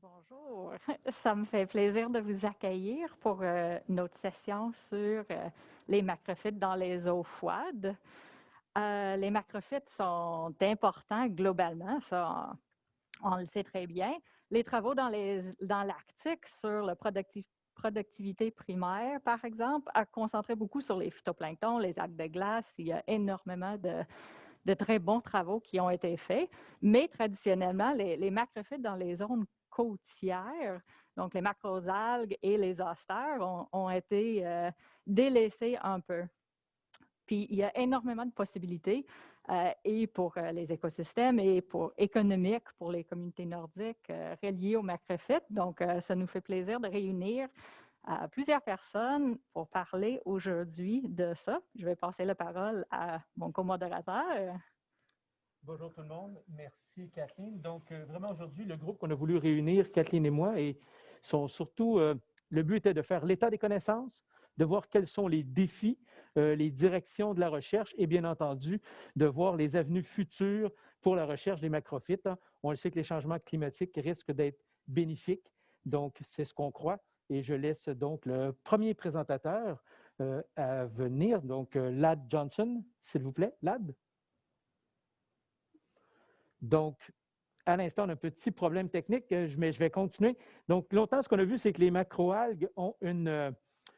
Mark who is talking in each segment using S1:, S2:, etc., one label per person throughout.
S1: Bonjour, ça me fait plaisir de vous accueillir pour notre session sur les macrophytes dans les eaux froides. Les macrophytes sont importants globalement, ça on le sait très bien. Les travaux dans l'Arctique sur la productivité primaire, par exemple, a concentré beaucoup sur les phytoplanctons, les algues de glace. Il y a énormément de très bons travaux qui ont été faits, mais traditionnellement, les macrophytes dans les zones côtières, donc les macroalgues et les austères, ont été délaissés un peu. Puis il y a énormément de possibilités et pour les écosystèmes et pour économiques pour les communautés nordiques reliées aux macrophytes. Donc, ça nous fait plaisir de réunir plusieurs personnes pour parler aujourd'hui de ça. Je vais passer la parole à mon co-modérateur.
S2: Bonjour tout le monde. Merci Kathleen. Donc, vraiment aujourd'hui, le groupe qu'on a voulu réunir, Kathleen et moi, et sont surtout, le but était de faire l'état des connaissances, de voir quels sont les défis, les directions de la recherche et bien entendu, de voir les avenues futures pour la recherche des macrophytes. On le sait que les changements climatiques risquent d'être bénéfiques, donc c'est ce qu'on croit. Et je laisse donc le premier présentateur à venir, donc Ladd Johnson, s'il vous plaît. Ladd? Donc, à l'instant, on a un petit problème technique, mais je vais continuer. Donc, longtemps, ce qu'on a vu, c'est que les macroalgues ont une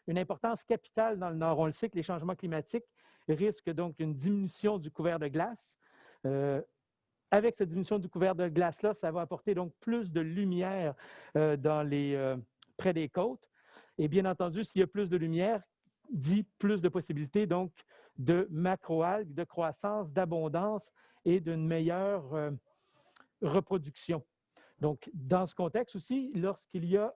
S2: importance capitale dans le Nord. On le sait que les changements climatiques risquent donc une diminution du couvert de glace. Avec cette diminution du couvert de glace-là, ça va apporter donc plus de lumière près des côtes. Et bien entendu, s'il y a plus de lumière, dit plus de possibilités donc de macroalgues, de croissance, d'abondance et d'une meilleure reproduction. Donc, dans ce contexte aussi, lorsqu'il y a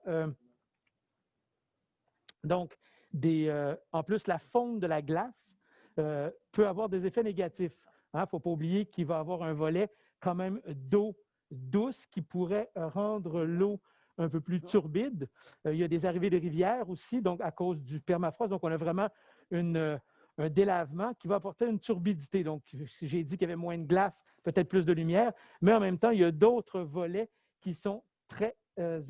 S2: en plus, la fonte de la glace peut avoir des effets négatifs. Il ne faut pas oublier qu'il va y avoir un volet quand même d'eau douce qui pourrait rendre l'eau un peu plus turbide. Il y a des arrivées de rivières aussi, donc à cause du permafrost. Donc, on a vraiment un délavement qui va apporter une turbidité. Donc, j'ai dit qu'il y avait moins de glace, peut-être plus de lumière, mais en même temps, il y a d'autres volets qui sont très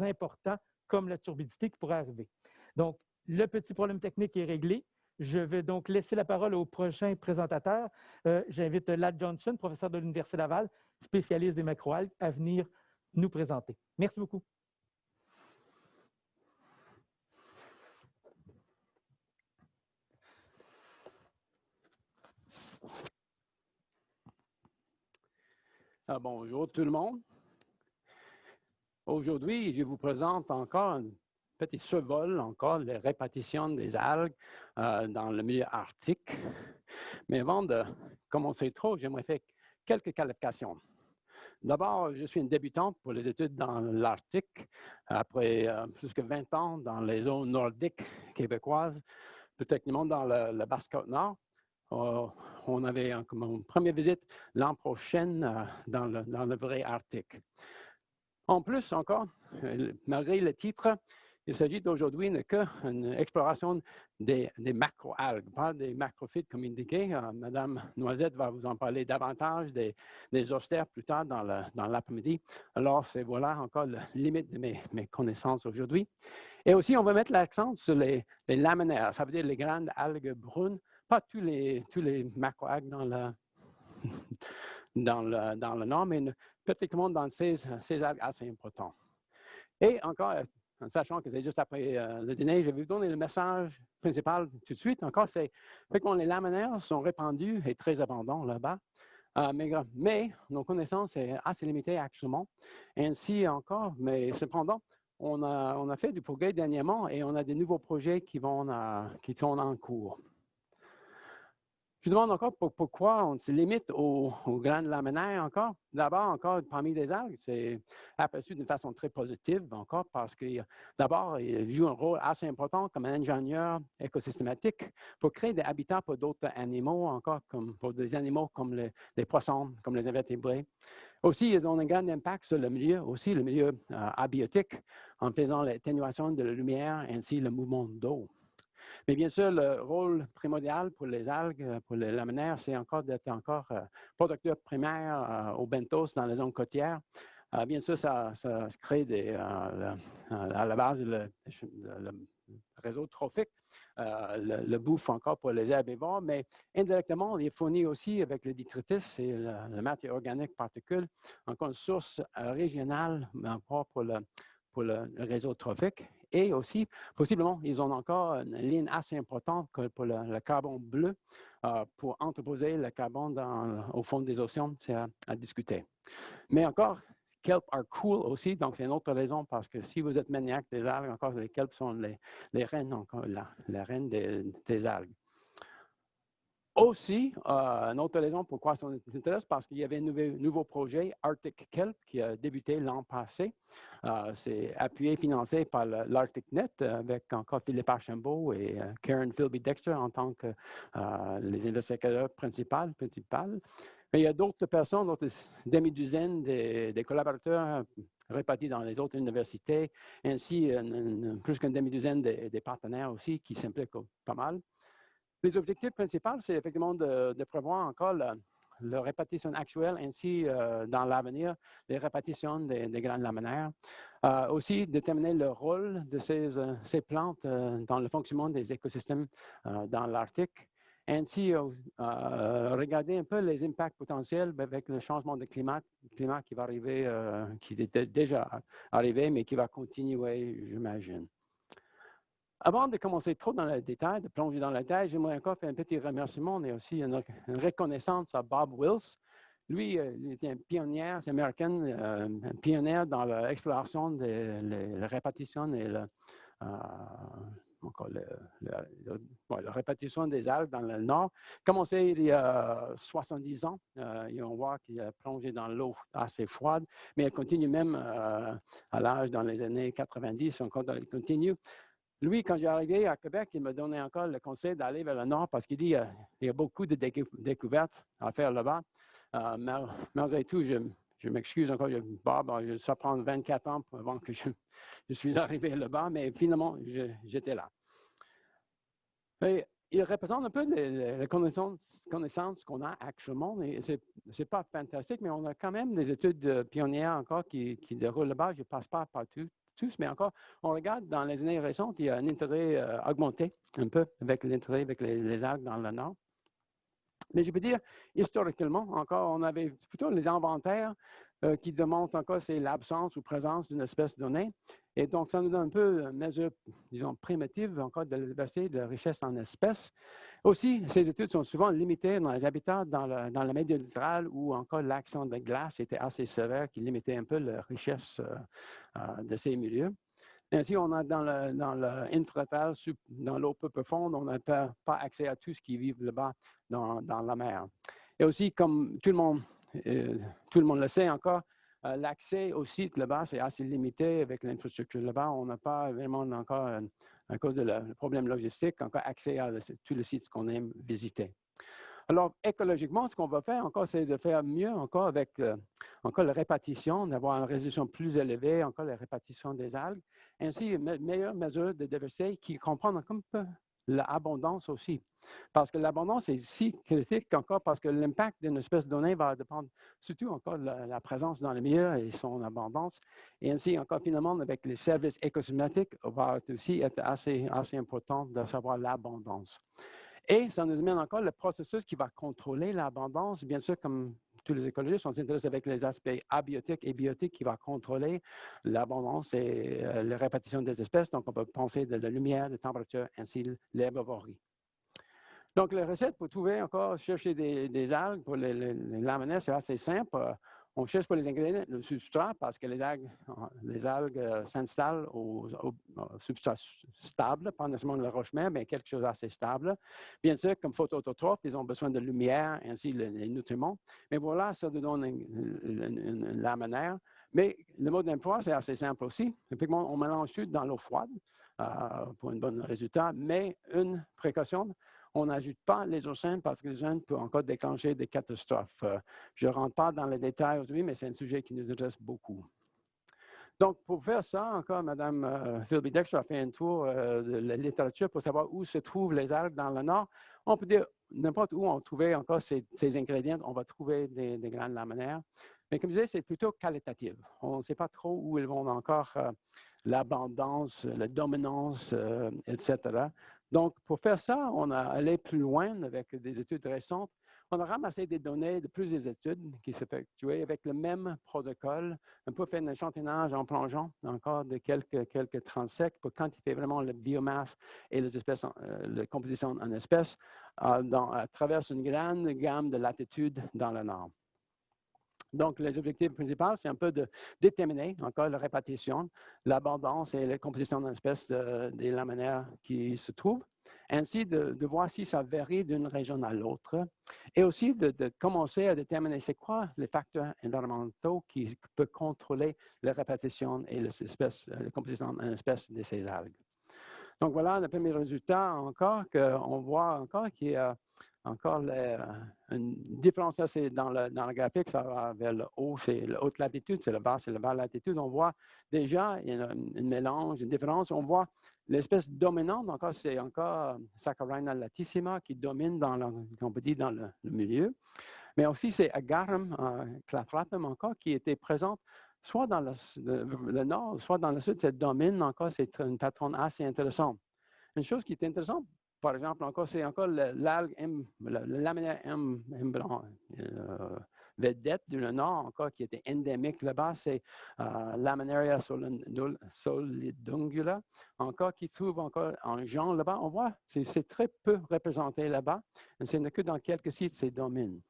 S2: importants, comme la turbidité qui pourrait arriver. Donc, le petit problème technique est réglé. Je vais donc laisser la parole au prochain présentateur. J'invite Ladd Johnson, professeur de l'Université Laval, spécialiste des macroalgues, à venir nous présenter. Merci beaucoup.
S3: Bonjour tout le monde. Aujourd'hui, je vous présente encore un petit survol, encore les répartitions des algues dans le milieu arctique. Mais avant de commencer trop, j'aimerais faire quelques qualifications. D'abord, je suis une débutante pour les études dans l'Arctique. Après plus que 20 ans dans les zones nordiques québécoises, plus techniquement dans la Basse-Côte-Nord. On avait une première visite l'an prochain dans le vrai Arctique. En plus encore, malgré le titre, il s'agit d'aujourd'hui qu'une exploration des macroalgues, pas des macrophytes comme indiqué. Madame Noisette va vous en parler davantage des austères plus tard dans l'après-midi. Alors, c'est voilà encore la limite de mes connaissances aujourd'hui. Et aussi, on va mettre l'accent sur les laminaires, ça veut dire les grandes algues brunes, pas tous les macroalgues dans le Nord, mais particulièrement dans ces algues assez importantes. Et encore, en sachant que c'est juste après le dîner, je vais vous donner le message principal tout de suite. Encore, c'est que les laminaires sont répandus et très abondants là-bas. Mais nos connaissances sont assez limitées actuellement. Ainsi encore, mais cependant, on a fait du progrès dernièrement et on a des nouveaux projets qui sont en cours. Je demande encore pourquoi on se limite aux grandes laminaires encore. D'abord, encore parmi les algues, c'est aperçu d'une façon très positive encore parce que d'abord, il joue un rôle assez important comme un ingénieur écosystématique pour créer des habitats pour d'autres animaux, encore comme pour des animaux comme les poissons, comme les invertébrés. Aussi, ils ont un grand impact sur le milieu, aussi le milieu abiotique, en faisant l'atténuation de la lumière ainsi le mouvement d'eau. Mais bien sûr, le rôle primordial pour les algues, pour les laminaires, c'est encore d'être producteur primaire au benthos dans les zones côtières. Bien sûr, ça crée à la base le réseau trophique, le bouffe encore pour les herbivores, mais indirectement, il fournit aussi avec le détritus et la matière organique particule encore une source régionale encore pour le réseau trophique. Et aussi, possiblement, ils ont encore une ligne assez importante pour le carbone bleu pour entreposer le carbone au fond des océans. C'est à discuter. Mais encore, kelp are cool aussi, donc c'est une autre raison parce que si vous êtes maniaque des algues, encore les kelp sont les reines, encore la reine des algues. Aussi, une autre raison pourquoi ça nous intéresse, parce qu'il y avait un nouveau projet, Arctic Kelp, qui a débuté l'an passé. C'est appuyé, financé par l'ArcticNet, avec encore Philippe Archambault et Karen Philby-Dexter en tant que les investigateurs principaux. Mais il y a d'autres personnes, d'autres demi-douzaines des collaborateurs répartis dans les autres universités, ainsi plus qu'une demi-douzaine des partenaires aussi qui s'impliquent pas mal. Les objectifs principaux, c'est effectivement de prévoir encore la répartition actuelle, ainsi dans l'avenir, les répartitions des grandes laminaires. Aussi, déterminer le rôle de ces plantes dans le fonctionnement des écosystèmes dans l'Arctique. Ainsi, regarder un peu les impacts potentiels avec le changement de climat qui va arriver, qui était déjà arrivé, mais qui va continuer, j'imagine. Avant de commencer trop dans le détail, de plonger dans le détail, j'aimerais encore faire un petit remerciement et aussi une reconnaissance à Bob Wills. Lui, il était un pionnier, c'est américain, un pionnier dans l'exploration de la répartition et la répartition des algues dans le nord. Commencé il y a 70 ans, et on voit qu'il a plongé dans l'eau assez froide, mais il continue même à l'âge dans les années 90, il continue. Lui, quand j'ai arrivé à Québec, il m'a donné encore le conseil d'aller vers le nord parce qu'il dit qu'il y a beaucoup de découvertes à faire là-bas. Malgré tout, je m'excuse encore, ça prend 24 ans avant que je suis arrivé là-bas, mais finalement, j'étais là. Et il représente un peu les connaissances qu'on a actuellement. Ce n'est pas fantastique, mais on a quand même des études pionnières encore qui déroulent là-bas. Je ne passe pas partout. Mais encore, on regarde dans les années récentes, il y a un intérêt augmenté un peu avec l'intérêt avec les algues dans le nord. Mais je peux dire, historiquement, encore, on avait plutôt les inventaires qui démontrent encore c'est l'absence ou présence d'une espèce donnée. Et donc, ça nous donne un peu une mesure, disons, primitive encore de la diversité de richesse en espèces. Aussi, ces études sont souvent limitées dans les habitats dans le milieu littoral où encore l'action de glace était assez sévère qui limitait un peu la richesse de ces milieux. Ainsi, on a dans l'infratal, dans l'eau peu profonde, on n'a pas accès à tout ce qui vit là-bas dans la mer. Et aussi, comme tout le monde le sait encore, l'accès au site là-bas, c'est assez limité avec l'infrastructure là-bas. On n'a pas vraiment encore, à cause du problème logistique, encore accès à tous les sites qu'on aime visiter. Alors, écologiquement, ce qu'on va faire encore, c'est de faire mieux encore avec encore la répartition, d'avoir une résolution plus élevée, encore la répartition des algues, ainsi une meilleure mesure de diversité qui comprend un peu l'abondance aussi. Parce que l'abondance est si critique encore parce que l'impact d'une espèce donnée va dépendre surtout encore de la présence dans le milieu et son abondance. Et ainsi, encore finalement, avec les services écosystématiques, va aussi être assez important de savoir l'abondance. Et ça nous amène encore le processus qui va contrôler l'abondance. Bien sûr, comme tous les écologistes, on s'intéresse avec les aspects abiotiques et biotiques qui vont contrôler l'abondance et la répartition des espèces. Donc, on peut penser de la lumière, de température, ainsi l'herbivorie. Donc, la recette pour trouver encore, chercher des algues pour les laminaires, c'est assez simple. On cherche pour les ingrédients le substrat parce que les algues s'installent au substrat stable, pas nécessairement la roche-mère, mais quelque chose d'assez stable. Bien sûr, comme photoautotrophes, ils ont besoin de lumière, ainsi les nutriments. Mais voilà, ça nous donne une laminaire. Mais le mode d'emploi, c'est assez simple aussi. Effectivement, on mélange tout dans l'eau froide pour un bon résultat, mais une précaution, on n'ajoute pas les océans parce que les océans peuvent encore déclencher des catastrophes. Je ne rentre pas dans les détails aujourd'hui, mais c'est un sujet qui nous intéresse beaucoup. Donc, pour faire ça, encore, Mme Philby-Dexter a fait un tour de la littérature pour savoir où se trouvent les algues dans le nord. On peut dire, n'importe où on trouvait encore ces ingrédients, on va trouver des grandes laminaires. Mais comme je disais, c'est plutôt qualitatif. On ne sait pas trop où ils vont encore, l'abondance, la dominance, etc. Donc, pour faire ça, on a allé plus loin avec des études récentes. On a ramassé des données de plusieurs études qui s'effectuaient avec le même protocole, un peu fait un échantillonnage en plongeant encore de quelques transects pour quantifier vraiment la biomasse et les espèces, la composition en espèces à travers une grande gamme de latitudes dans le nord. Donc, les objectifs principaux, c'est un peu de déterminer encore la répartition, l'abondance et la composition d'espèces des laminaires qui se trouvent, ainsi de voir si ça varie d'une région à l'autre, et aussi de commencer à déterminer c'est quoi les facteurs environnementaux qui peuvent contrôler la répartition et la composition d'espèces de ces algues. Donc, voilà le premier résultat encore qu'on voit encore qui est encore une différence, ça c'est dans le graphique, ça va vers le haut, c'est la haute latitude, c'est la basse latitude. On voit déjà il y a un mélange, une différence. On voit l'espèce dominante, encore c'est encore Saccharina latissima qui domine on peut dire dans le milieu. Mais aussi c'est Agarum clatratum encore qui était présente soit dans le nord, soit dans le sud. Ça domine encore, c'est un patron assez intéressant. Une chose qui est intéressante, par exemple, c'est encore l'algue, la laminaire M blanc, vedette du nord, encore qui était endémique là-bas, c'est Laminaria solidungula, encore qui trouve encore en genre là-bas. On voit, c'est très peu représenté là-bas. C'est que dans quelques sites, c'est domine.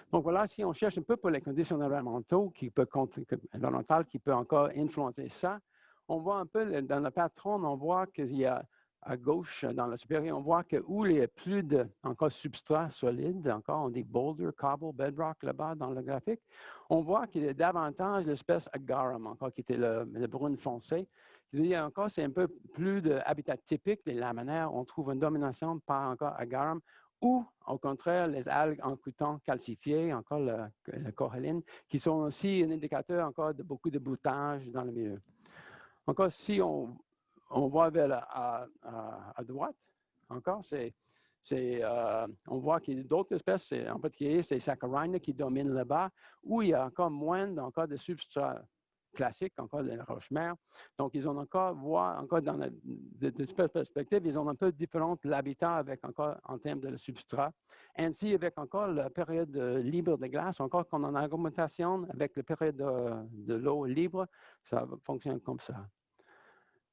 S3: Donc voilà, si on cherche un peu pour les conditions environnementales qui peut encore influencer ça, on voit un peu dans le patron, on voit qu'il y a à gauche, dans la supérieure, on voit que où il y a plus de encore substrat solide, encore on dit boulder, cobble, bedrock là-bas dans le graphique, on voit qu'il y a davantage l'espèce Agarum, encore qui était le brune foncé. Il y a encore, c'est un peu plus d'habitat typique des laminaires. On trouve une domination par encore Agarum, ou au contraire, les algues en coûtant calcifiées, encore la coralline, qui sont aussi un indicateur encore de beaucoup de boutage dans le milieu. Encore, si on voit à droite, encore, on voit qu'il y a d'autres espèces, en particulier, c'est Saccharina qui domine là-bas, où il y a encore moins de substrats classiques, encore les roches-mères. Donc, ils ont encore dans cette perspective, ils ont un peu différent l'habitat avec encore en termes de substrat. Ainsi, avec encore la période libre de glace, encore qu'on en a augmentation avec la période de l'eau libre, ça fonctionne comme ça.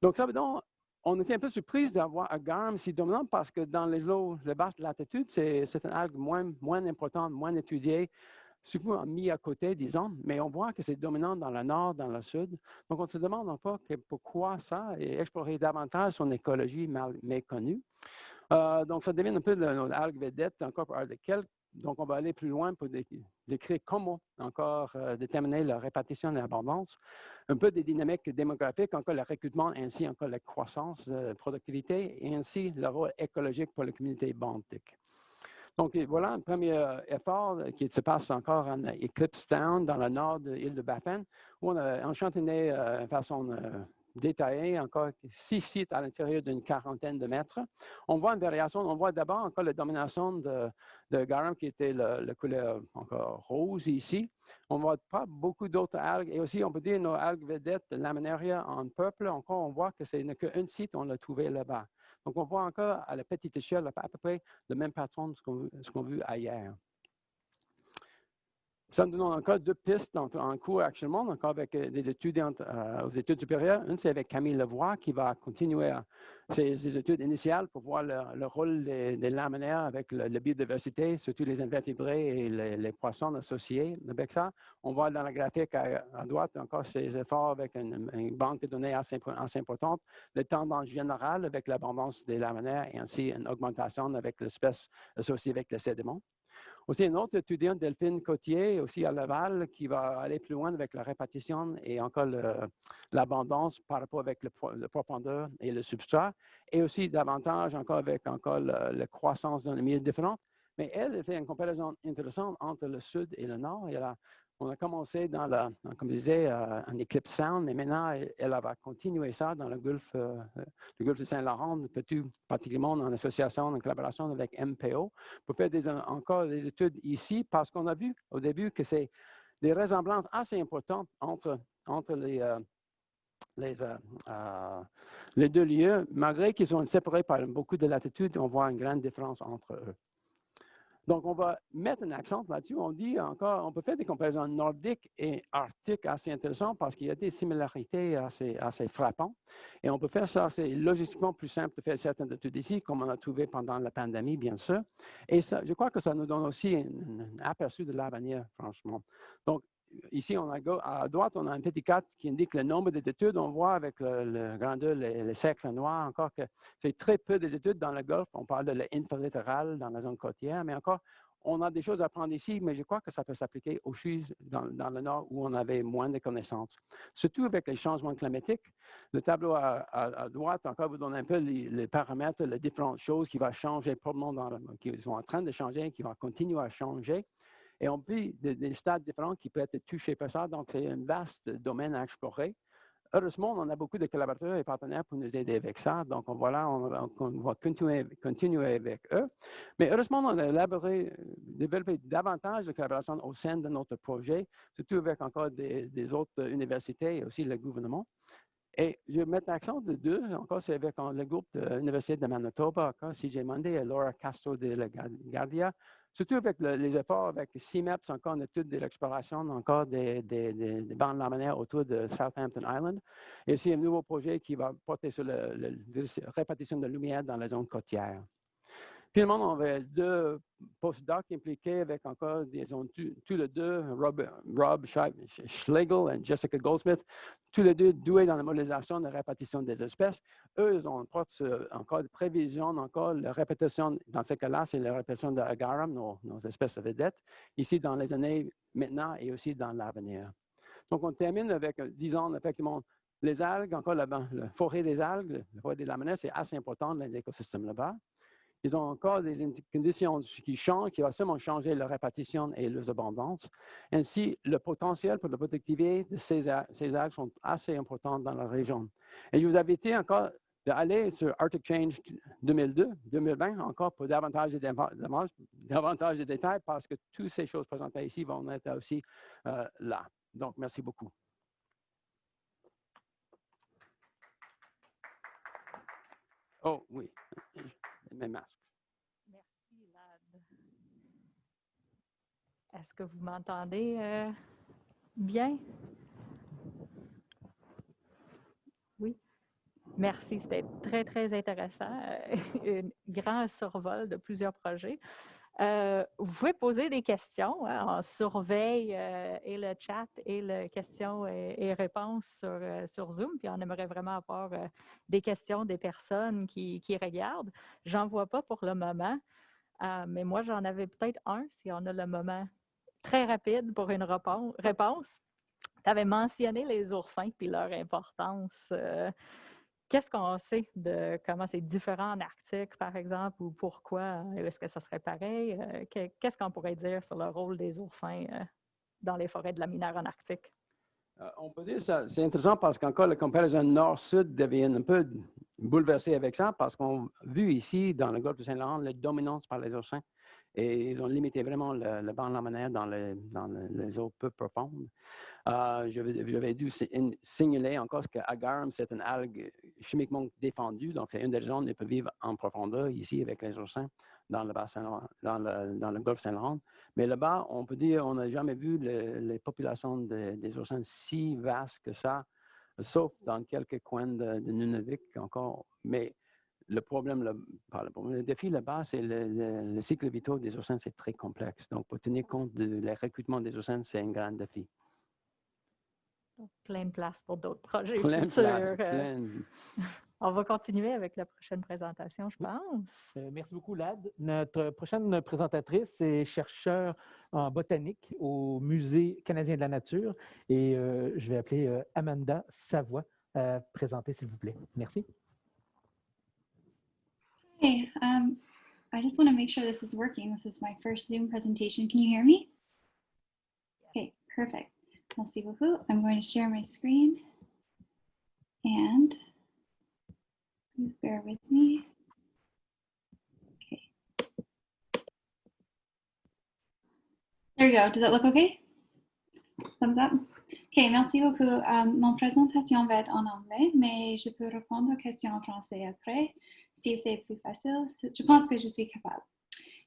S3: Donc, ça veut dire, on était un peu surpris d'avoir Agarum si dominant parce que dans les eaux de basse latitude, c'est une algue moins importante, moins étudiée, souvent mis à côté, disons, mais on voit que c'est dominant dans le nord, dans le sud. Donc, on se demande encore pourquoi ça et explorer davantage son écologie méconnue. Donc, ça devient un peu notre algue vedette, encore par lesquelles. Donc, on va aller plus loin pour décrire comment encore déterminer la répartition et l'abondance, un peu des dynamiques démographiques, encore le recrutement, ainsi encore la croissance, la productivité, et ainsi le rôle écologique pour la communauté benthique. Donc, voilà un premier effort qui se passe encore en Eclipse Town, dans le nord de l'île de Baffin, où on a enchantonné de façon détaillée encore 6 sites à l'intérieur d'une quarantaine de mètres. On voit une variation, on voit d'abord encore la domination de Garum qui était la couleur encore rose ici. On ne voit pas beaucoup d'autres algues et aussi on peut dire nos algues vedettes, Laminaria en purple, encore on voit que c'est qu'un site, on l'a trouvé là-bas. Donc on voit encore à la petite échelle à peu près le même patron de ce qu'on a vu ailleurs. Ça nous donne encore 2 pistes en cours actuellement, encore avec des étudiants aux études supérieures. Une, c'est avec Camille Levoix qui va continuer ses études initiales pour voir le rôle des laminaires avec la biodiversité, surtout les invertébrés et les poissons associés avec ça. On voit dans la graphique à droite encore ces efforts avec une banque de données assez importante, le tendance générale avec l'abondance des laminaires et ainsi une augmentation avec l'espèce associée avec le sédiment. Aussi, un autre étudiant, Delphine Cotier, aussi à Laval, qui va aller plus loin avec la répartition et encore l'abondance par rapport avec la profondeur et le substrat, et aussi davantage encore avec la croissance dans les milieux différents. Mais elle fait une comparaison intéressante entre le sud et le nord. On a commencé comme je disais, en Eclipse Sound, mais maintenant, elle va continuer ça dans le golfe de Saint-Laurent, particulièrement en association, en collaboration avec MPO, pour faire encore des études ici, parce qu'on a vu au début que c'est des ressemblances assez importantes entre les deux lieux, malgré qu'ils sont séparés par beaucoup de latitude, on voit une grande différence entre eux. Donc, on va mettre un accent là-dessus. On dit encore, on peut faire des comparaisons nordiques et arctiques assez intéressantes parce qu'il y a des similarités assez frappantes. Et on peut faire ça, c'est logistiquement plus simple de faire certaines études ici, comme on a trouvé pendant la pandémie, bien sûr. Et ça, je crois que ça nous donne aussi un aperçu de l'avenir, franchement. Donc, ici, à droite, on a un petit cadre qui indique le nombre d'études. On voit avec le grandeur, les cercles noirs, encore que c'est très peu d'études dans le Golfe. On parle de l'interlittoral dans la zone côtière, mais encore, on a des choses à apprendre ici, mais je crois que ça peut s'appliquer aux choses dans le Nord où on avait moins de connaissances. Surtout avec les changements climatiques. Le tableau à droite, encore, vous donne un peu les paramètres, les différentes choses qui vont changer probablement, qui sont en train de changer, qui vont continuer à changer. Et on vit des stades différents qui peuvent être touchés par ça. Donc, c'est un vaste domaine à explorer. Heureusement, on a beaucoup de collaborateurs et partenaires pour nous aider avec ça. Donc, on va continuer avec eux. Mais heureusement, on a développé davantage de collaboration au sein de notre projet, surtout avec encore des autres universités et aussi le gouvernement. Et je vais mettre l'accent de deux, encore, c'est avec le groupe de l'Université de Manitoba, encore, CJ Monday et Laura Castro de la Guardia, surtout avec les efforts avec CMAPS, encore une étude de l'exploration encore des bandes laminaires autour de Southampton Island. Et aussi un nouveau projet qui va porter sur la répartition de lumière dans la zone côtière. Finalement, on avait deux postdocs impliqués avec encore, disons, tous les deux, Rob Schlegel et Jessica Goldsmith, tous les deux doués dans la modélisation de la répartition des espèces. Eux, ils ont encore de prévision, encore la répétition, dans ce cas-là, c'est la répétition de agarum, nos espèces vedettes, ici dans les années maintenant et aussi dans l'avenir. Donc, on termine avec, disons, effectivement, les algues, encore la forêt des algues, la forêt des laminaires, c'est assez important dans les écosystèmes là-bas. Ils ont encore des conditions qui changent, qui vont seulement changer leur répartition et leur abondance. Ainsi, le potentiel pour la productivité de ces algues sont assez importants dans la région. Et je vous invite encore d'aller sur Arctic Change 2020, encore pour davantage de détails, parce que toutes ces choses présentées ici vont être aussi là. Donc, merci beaucoup. Oh oui, mes masques.
S1: Merci, Lad. Est-ce que vous m'entendez bien? Oui. Merci, c'était très, très intéressant. Un grand survol de plusieurs projets. Vous pouvez poser des questions. On surveille et le chat et les questions et réponses sur Zoom. Puis on aimerait vraiment avoir des questions des personnes qui regardent. J'en vois pas pour le moment, mais moi, j'en avais peut-être un si on a le moment très rapide pour une réponse. Tu avais mentionné les oursins et leur importance. Qu'est-ce qu'on sait de comment c'est différent en Arctique, par exemple, ou pourquoi? Est-ce que ça serait pareil? Qu'est-ce qu'on pourrait dire sur le rôle des oursins dans les forêts de laminaires en Arctique?
S3: On peut dire que c'est intéressant parce qu'encore la comparaison nord-sud devient un peu bouleversée avec ça parce qu'on a vu ici, dans le golfe du Saint-Laurent, la dominance par les oursins. Et ils ont limité vraiment le banc laminaire dans les eaux peu profondes. J'avais dû signaler encore que agarum, c'est une algue chimiquement défendue. Donc, c'est une des raisons qu'elle peut vivre en profondeur ici avec les oursins dans le golfe Saint-Laurent. Mais là-bas, on peut dire qu'on n'a jamais vu les populations des oursins si vastes que ça, sauf dans quelques coins de Nunavik encore. Mais le défi là-bas, c'est le cycle vital des oursins, c'est très complexe. Donc, pour tenir compte du recrutement des oursins, c'est un grand défi.
S1: Plein de place pour d'autres projets
S3: plein
S1: futurs.
S3: On
S1: va continuer avec la prochaine présentation, je pense.
S2: Merci beaucoup, Lad. Notre prochaine présentatrice est chercheure en botanique au Musée canadien de la nature et je vais appeler Amanda Savoie à présenter, s'il vous plaît. Merci.
S4: Hey, I just want to make sure this is working. This is my first Zoom presentation. Can you hear me? Okay, perfect. Merci beaucoup. I'm going to share my screen. And please bear with me. Okay. There we go. Does that look okay? Thumbs up. OK, merci beaucoup. Mon présentation va être en anglais, mais je peux répondre aux questions en français après, si c'est plus facile. Je pense que je suis capable.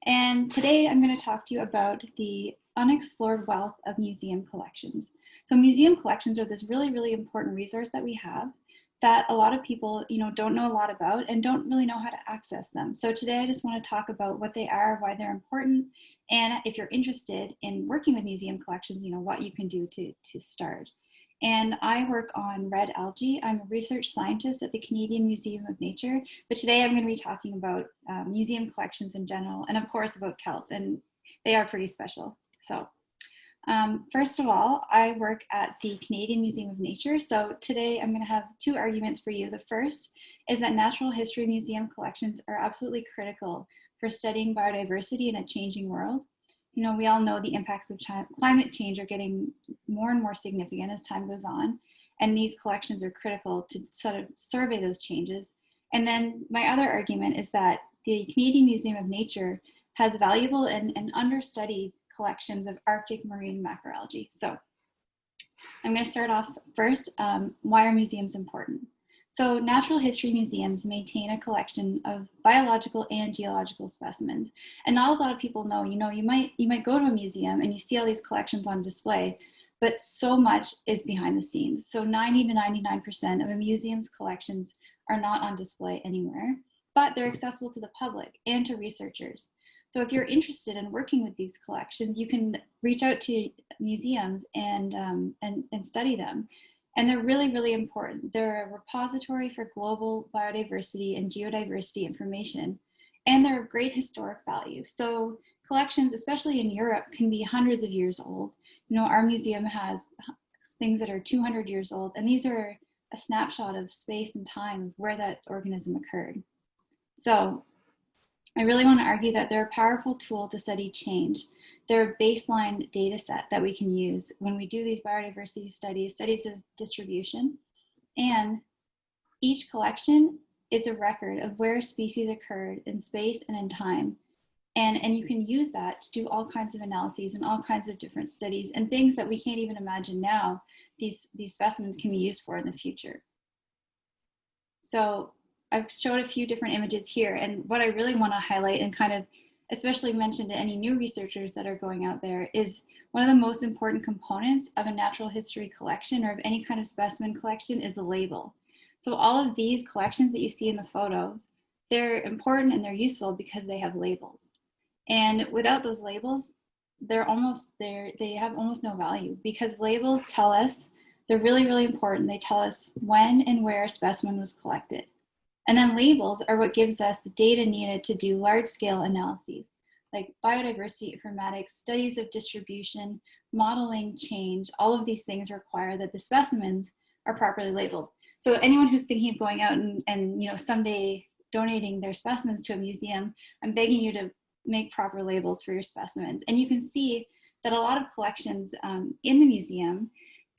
S4: And today I'm going to talk to you about the unexplored wealth of museum collections. So museum collections are this really, really important resource that we have that a lot of people, don't know a lot about and don't really know how to access them. So today I just want to talk about what they are, why they're important, and if you're interested in working with museum collections, what you can do to start. And I work on red algae. I'm a research scientist at the Canadian Museum of Nature, but today I'm going to be talking about museum collections in general, and of course about kelp, and they are pretty special. So first of all, I work at the Canadian Museum of Nature. So today I'm going to have two arguments for you. The first is that natural history museum collections are absolutely critical for studying biodiversity in a changing world. We all know the impacts of climate change are getting more and more significant as time goes on, and these collections are critical to sort of survey those changes. And then my other argument is that the Canadian Museum of Nature has valuable and understudied collections of Arctic marine macroalgae. So I'm going to start off first, why are museums important? So natural history museums maintain a collection of biological and geological specimens. And not a lot of people know, you might go to a museum and you see all these collections on display, but so much is behind the scenes. So 90 to 99% of a museum's collections are not on display anywhere, but they're accessible to the public and to researchers. So if you're interested in working with these collections, you can reach out to museums and study them. And they're really, really important. They're a repository for global biodiversity and geodiversity information, and they're of great historic value. So collections, especially in Europe, can be hundreds of years old. Our museum has things that are 200 years old, and these are a snapshot of space and time of where that organism occurred. So I really want to argue that they're a powerful tool to study change. They're a baseline data set that we can use when we do these biodiversity studies, studies of distribution. And each collection is a record of where species occurred in space and in time. And you can use that to do all kinds of analyses and all kinds of different studies and things that we can't even imagine now, these specimens can be used for in the future. So I've showed a few different images here, and what I really want to highlight and kind of especially mention to any new researchers that are going out there is one of the most important components of a natural history collection or of any kind of specimen collection is the label. So all of these collections that you see in the photos, they're important and they're useful because they have labels. And without those labels, they have almost no value, because labels tell us, they're really, really important. They tell us when and where a specimen was collected. And then labels are what gives us the data needed to do large-scale analyses, like biodiversity informatics, studies of distribution, modeling change. All of these things require that the specimens are properly labeled. So anyone who's thinking of going out and someday donating their specimens to a museum, I'm begging you to make proper labels for your specimens. And you can see that a lot of collections in the museum,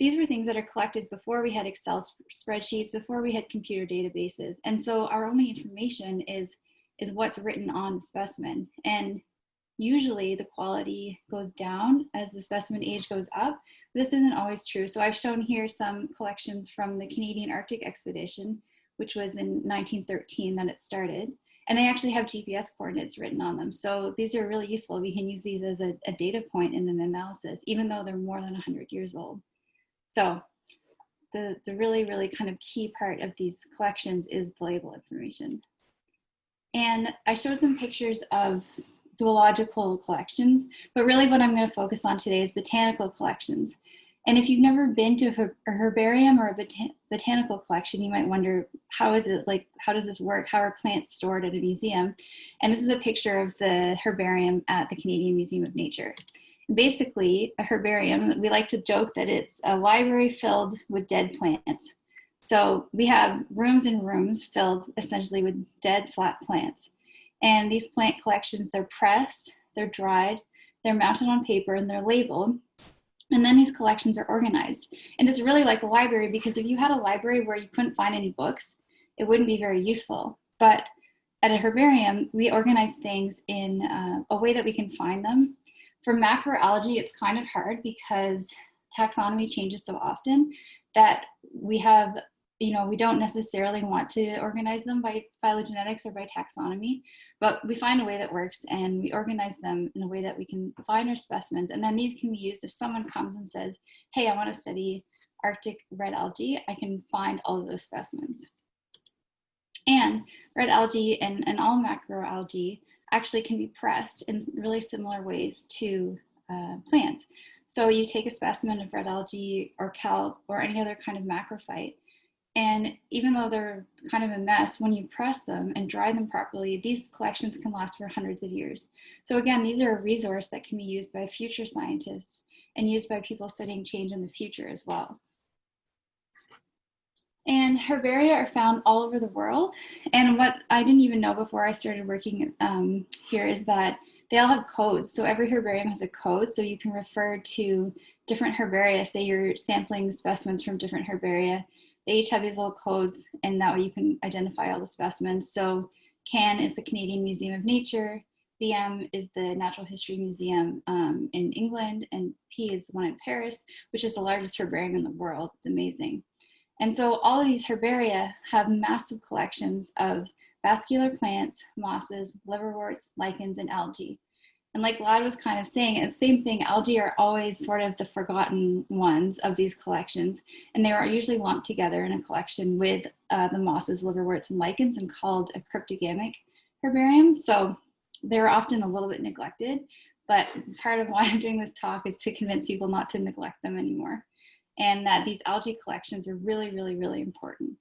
S4: these were things that are collected before we had Excel spreadsheets, before we had computer databases. And so our only information is what's written on the specimen. And usually the quality goes down as the specimen age goes up. This isn't always true. So I've shown here some collections from the Canadian Arctic Expedition, which was in 1913 that it started. And they actually have GPS coordinates written on them. So these are really useful. We can use these as a data point in an analysis, even though they're more than 100 years old. So the really, really kind of key part of these collections is the label information. And I showed some pictures of zoological collections, but really what I'm going to focus on today is botanical collections. And if you've never been to a herbarium or a botanical collection, you might wonder, how does this work? How are plants stored at a museum? And this is a picture of the herbarium at the Canadian Museum of Nature. Basically, a herbarium, we like to joke that it's a library filled with dead plants. So we have rooms and rooms filled essentially with dead, flat plants. And these plant collections, they're pressed, they're dried, they're mounted on paper, and they're labeled. And then these collections are organized. And it's really like a library, because if you had a library where you couldn't find any books, it wouldn't be very useful. But at a herbarium, we organize things in a way that we can find them. For macroalgae, it's kind of hard because taxonomy changes so often that we have, we don't necessarily want to organize them by phylogenetics or by taxonomy, but we find a way that works and we organize them in a way that we can find our specimens. And then these can be used if someone comes and says, hey, I want to study Arctic red algae, I can find all of those specimens. And red algae and all macroalgae actually can be pressed in really similar ways to plants. So you take a specimen of red algae or kelp or any other kind of macrophyte, and even though they're kind of a mess, when you press them and dry them properly, these collections can last for hundreds of years. So again, these are a resource that can be used by future scientists and used by people studying change in the future as well. And herbaria are found all over the world. And what I didn't even know before I started working here is that they all have codes. So every herbarium has a code. So you can refer to different herbaria, say you're sampling specimens from different herbaria. They each have these little codes, and that way you can identify all the specimens. So CAN is the Canadian Museum of Nature, BM is the Natural History Museum in England, and P is the one in Paris, which is the largest herbarium in the world. It's amazing. And so all of these herbaria have massive collections of vascular plants, mosses, liverworts, lichens, and algae. And like Vlad was kind of saying, it's the same thing, algae are always sort of the forgotten ones of these collections. And they are usually lumped together in a collection with the mosses, liverworts, and lichens and called a cryptogamic herbarium. So they're often a little bit neglected, but part of why I'm doing this talk is to convince people not to neglect them anymore. And that these algae collections are really, really, really important.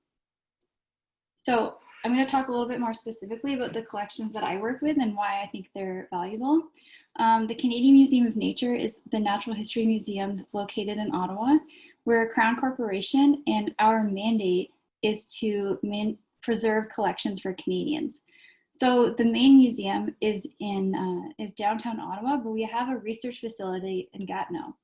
S4: So I'm going to talk a little bit more specifically about the collections that I work with and why I think they're valuable. The Canadian Museum of Nature is the natural history museum that's located in Ottawa. We're a Crown corporation, and our mandate is to preserve collections for Canadians. So the main museum is in downtown Ottawa, but we have a research facility in Gatineau.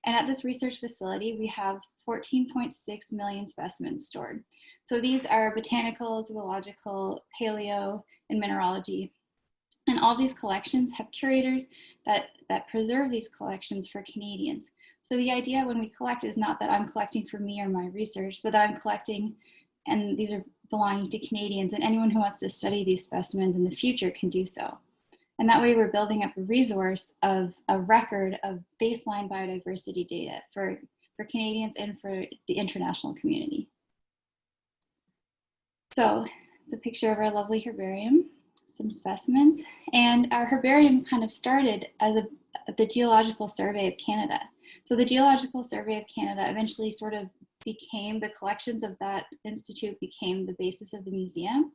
S4: And at this research facility, we have 14.6 million specimens stored. So these are botanical, zoological, paleo, and mineralogy. And all these collections have curators that preserve these collections for Canadians. So the idea when we collect is not that I'm collecting for me or my research, but that I'm collecting, and these are belonging to Canadians, and anyone who wants to study these specimens in the future can do so. And that way we're building up a resource of a record of baseline biodiversity data for Canadians and for the international community. So it's a picture of our lovely herbarium, some specimens. And our herbarium kind of started as the Geological Survey of Canada. So the Geological Survey of Canada eventually sort of became, the collections of that institute became the basis of the museum.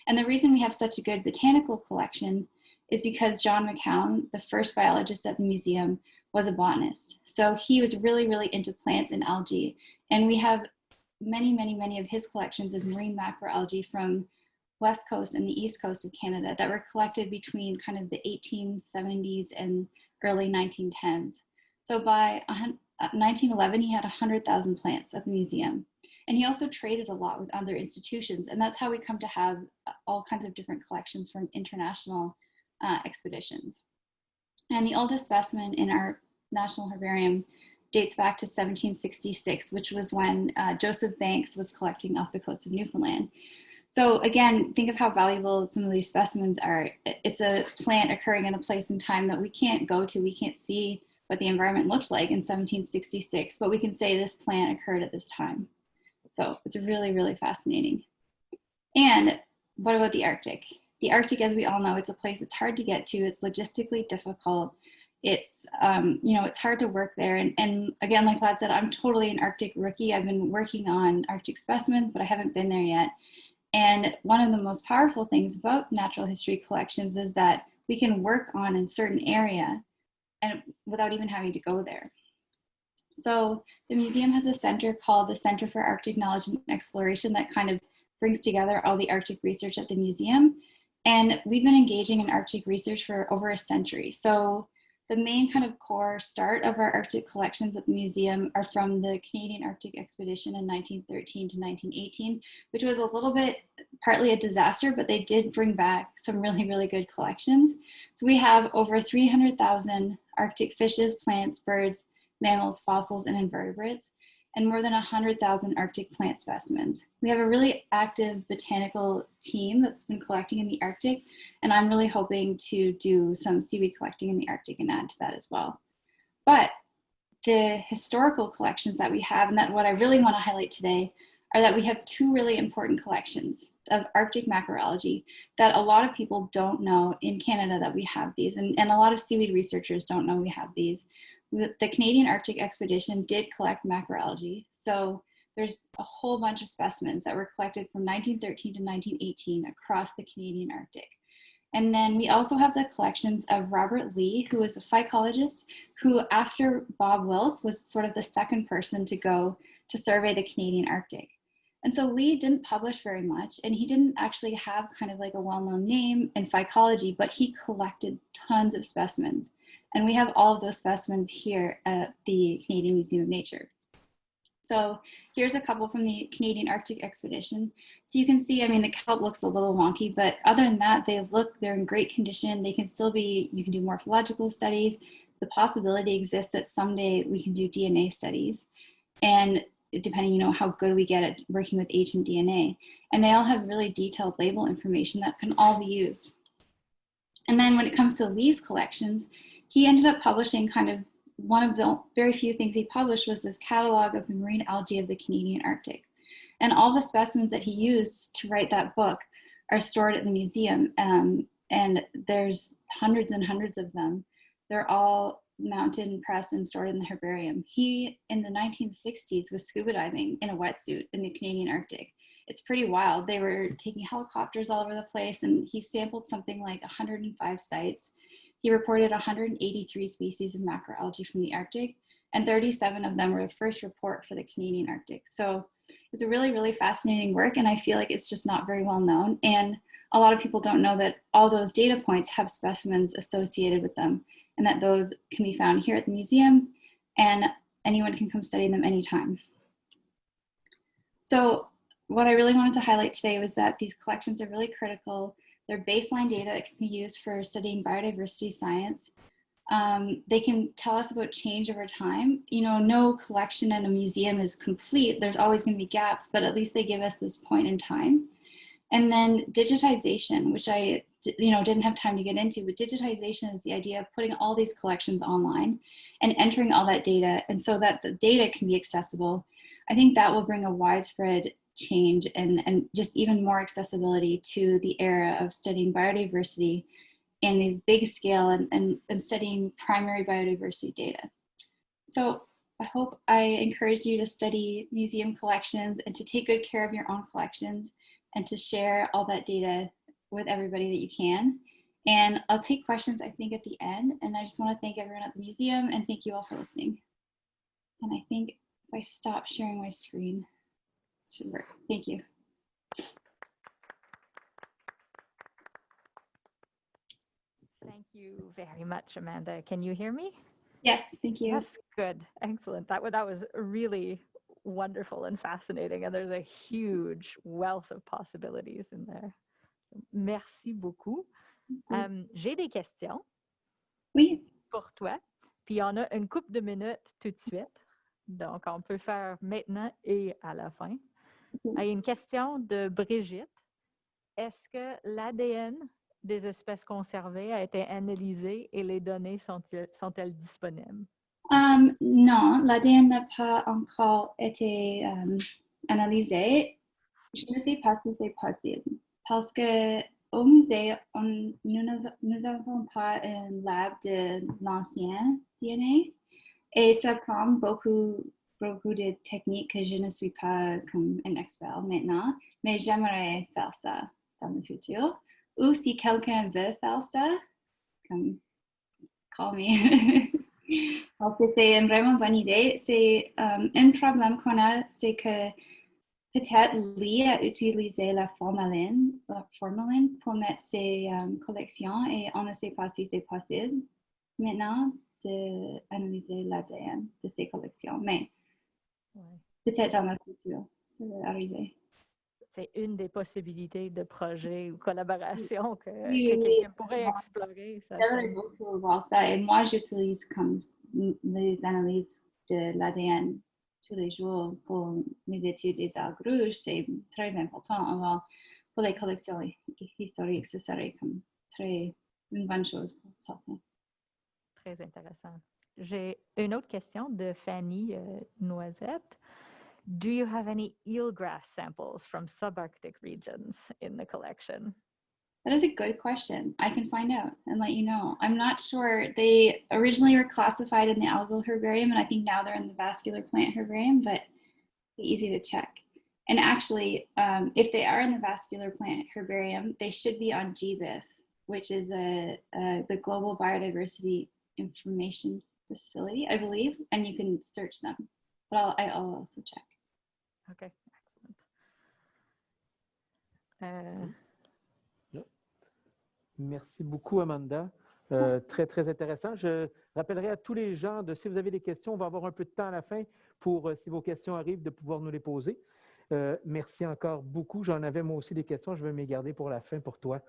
S4: And the reason we have such a good botanical collection is because John McCown, the first biologist at the museum, was a botanist. So he was really, really into plants and algae. And we have many, many, many of his collections of marine macroalgae from West Coast and the East Coast of Canada that were collected between kind of the 1870s and early 1910s. So by 1911, he had 100,000 plants at the museum. And he also traded a lot with other institutions. And that's how we come to have all kinds of different collections from international expeditions. And the oldest specimen in our National Herbarium dates back to 1766, which was when Joseph Banks was collecting off the coast of Newfoundland. So again, think of how valuable some of these specimens are. It's a plant occurring in a place and time that we can't go to. We can't see what the environment looked like in 1766, but we can say this plant occurred at this time. So it's really, really fascinating. And what about the Arctic? The Arctic, as we all know, it's a place it's hard to get to. It's logistically difficult. It's, it's hard to work there. And again, like Vlad said, I'm totally an Arctic rookie. I've been working on Arctic specimens, but I haven't been there yet. And one of the most powerful things about natural history collections is that we can work on a certain area and without even having to go there. So the museum has a center called the Center for Arctic Knowledge and Exploration that kind of brings together all the Arctic research at the museum. And we've been engaging in Arctic research for over a century. So the main kind of core start of our Arctic collections at the museum are from the Canadian Arctic Expedition in 1913 to 1918, which was a little bit partly a disaster, but they did bring back some really, really good collections. So we have over 300,000 Arctic fishes, plants, birds, mammals, fossils, and invertebrates, and more than 100,000 Arctic plant specimens. We have a really active botanical team that's been collecting in the Arctic, and I'm really hoping to do some seaweed collecting in the Arctic and add to that as well. But the historical collections that we have, and that what I really want to highlight today, are that we have two really important collections of Arctic macroalgae that a lot of people don't know in Canada that we have these, and a lot of seaweed researchers don't know we have these. The Canadian Arctic Expedition did collect macroalgae, so there's a whole bunch of specimens that were collected from 1913 to 1918 across the Canadian Arctic. And then we also have the collections of Robert Lee, who was a phycologist, who after Bob Wills was sort of the second person to go to survey the Canadian Arctic. And so Lee didn't publish very much, and he didn't actually have kind of like a well-known name in phycology, but he collected tons of specimens. And we have all of those specimens here at the Canadian Museum of Nature. So here's a couple from the Canadian Arctic Expedition. So you can see, I mean, the kelp looks a little wonky, but other than that, they're in great condition. They can still be, you can do morphological studies. The possibility exists that someday we can do DNA studies. And depending, you know, how good we get at working with ancient DNA. And they all have really detailed label information that can all be used. And then when it comes to Lee's collections, he ended up publishing kind of one of the very few things he published was this catalog of the marine algae of the Canadian Arctic. And all the specimens that he used to write that book are stored at the museum. And there's hundreds and hundreds of them. They're all mounted and pressed and stored in the herbarium. He, in the 1960s, was scuba diving in a wetsuit in the Canadian Arctic. It's pretty wild. They were taking helicopters all over the place, and he sampled something like 105 sites. He reported 183 species of macroalgae from the Arctic, and 37 of them were the first report for the Canadian Arctic. So it's a really, really fascinating work, and I feel like it's just not very well known. And a lot of people don't know that all those data points have specimens associated with them, and that those can be found here at the museum, and anyone can come study them anytime. So what I really wanted to highlight today was that these collections are really critical. They're baseline data that can be used for studying biodiversity science. They can tell us about change over time. You know, no collection in a museum is complete. There's always going to be gaps, but at least they give us this point in time. And then digitization, which I didn't have time to get into, but digitization is the idea of putting all these collections online and entering all that data, and so that the data can be accessible. I think that will bring a widespread change and just even more accessibility to the era of studying biodiversity in these big scale and studying primary biodiversity data. So I hope I encourage you to study museum collections and to take good care of your own collections and to share all that data with everybody that you can. And I'll take questions, I think, at the end. And I just want to thank everyone at the museum and thank you all for listening. And I think if I stop sharing my screen, it should work. Thank you.
S1: Thank you very much, Amanda. Can you hear me?
S4: Yes, thank you.
S1: Yes, good. Excellent. That was really wonderful and fascinating. And there's a huge wealth of possibilities in there. Merci beaucoup. J'ai des questions
S4: Oui.
S1: pour toi. Puis il y en a une couple de minutes tout de suite. Donc, on peut faire maintenant et à la fin. Il y a une question de Brigitte. Est-ce que l'ADN des espèces conservées a été analysé et les données sont-elles disponibles?
S4: Non, l'ADN n'a pas encore été analysé. Je ne sais pas si c'est possible parce que au musée, nous n'avons pas un lab de l'ancien DNA et ça prend beaucoup de techniques que je ne suis pas comme un expert maintenant, mais j'aimerais faire ça dans le futur. Ou si quelqu'un veut faire ça, comme call me. Parce que c'est une vraiment bonne idée. C'est un problème qu'on a, c'est que peut-être Lee a utilisé la formaline pour mettre ses collections et on ne sait pas si c'est possible maintenant d'analyser l'ADN de ses collections. Mais peut-être dans le futur, ça va arriver.
S1: C'est une des possibilités de projet ou collaboration que quelqu'un pourrait explorer.
S4: J'aimerais beaucoup voir ça. Et moi, j'utilise comme les analyses de l'ADN tous les jours pour mes études des algues rouges, c'est très important. Alors, pour les collections historiques, ce serait comme une bonne chose pour certains.
S1: Très intéressant. J'ai une autre question de Fanny Noisette. Do you have any eelgrass samples from subarctic regions in the collection?
S4: That is a good question. I can find out and let you know. I'm not sure. They originally were classified in the algal herbarium, and I think now they're in the vascular plant herbarium, but be easy to check. And actually, if they are in the vascular plant herbarium, they should be on GBIF, which is the Global Biodiversity Information Facility, I believe, and you can search them. But I'll also check.
S1: Okay, excellent.
S2: Merci beaucoup, Amanda. Très, très intéressant. Je rappellerai à tous les gens, si vous avez des questions, on va avoir un peu de temps à la fin pour, si vos questions arrivent, de pouvoir nous les poser. Merci encore beaucoup. J'en avais moi aussi des questions. Je vais m'y garder pour la fin pour toi.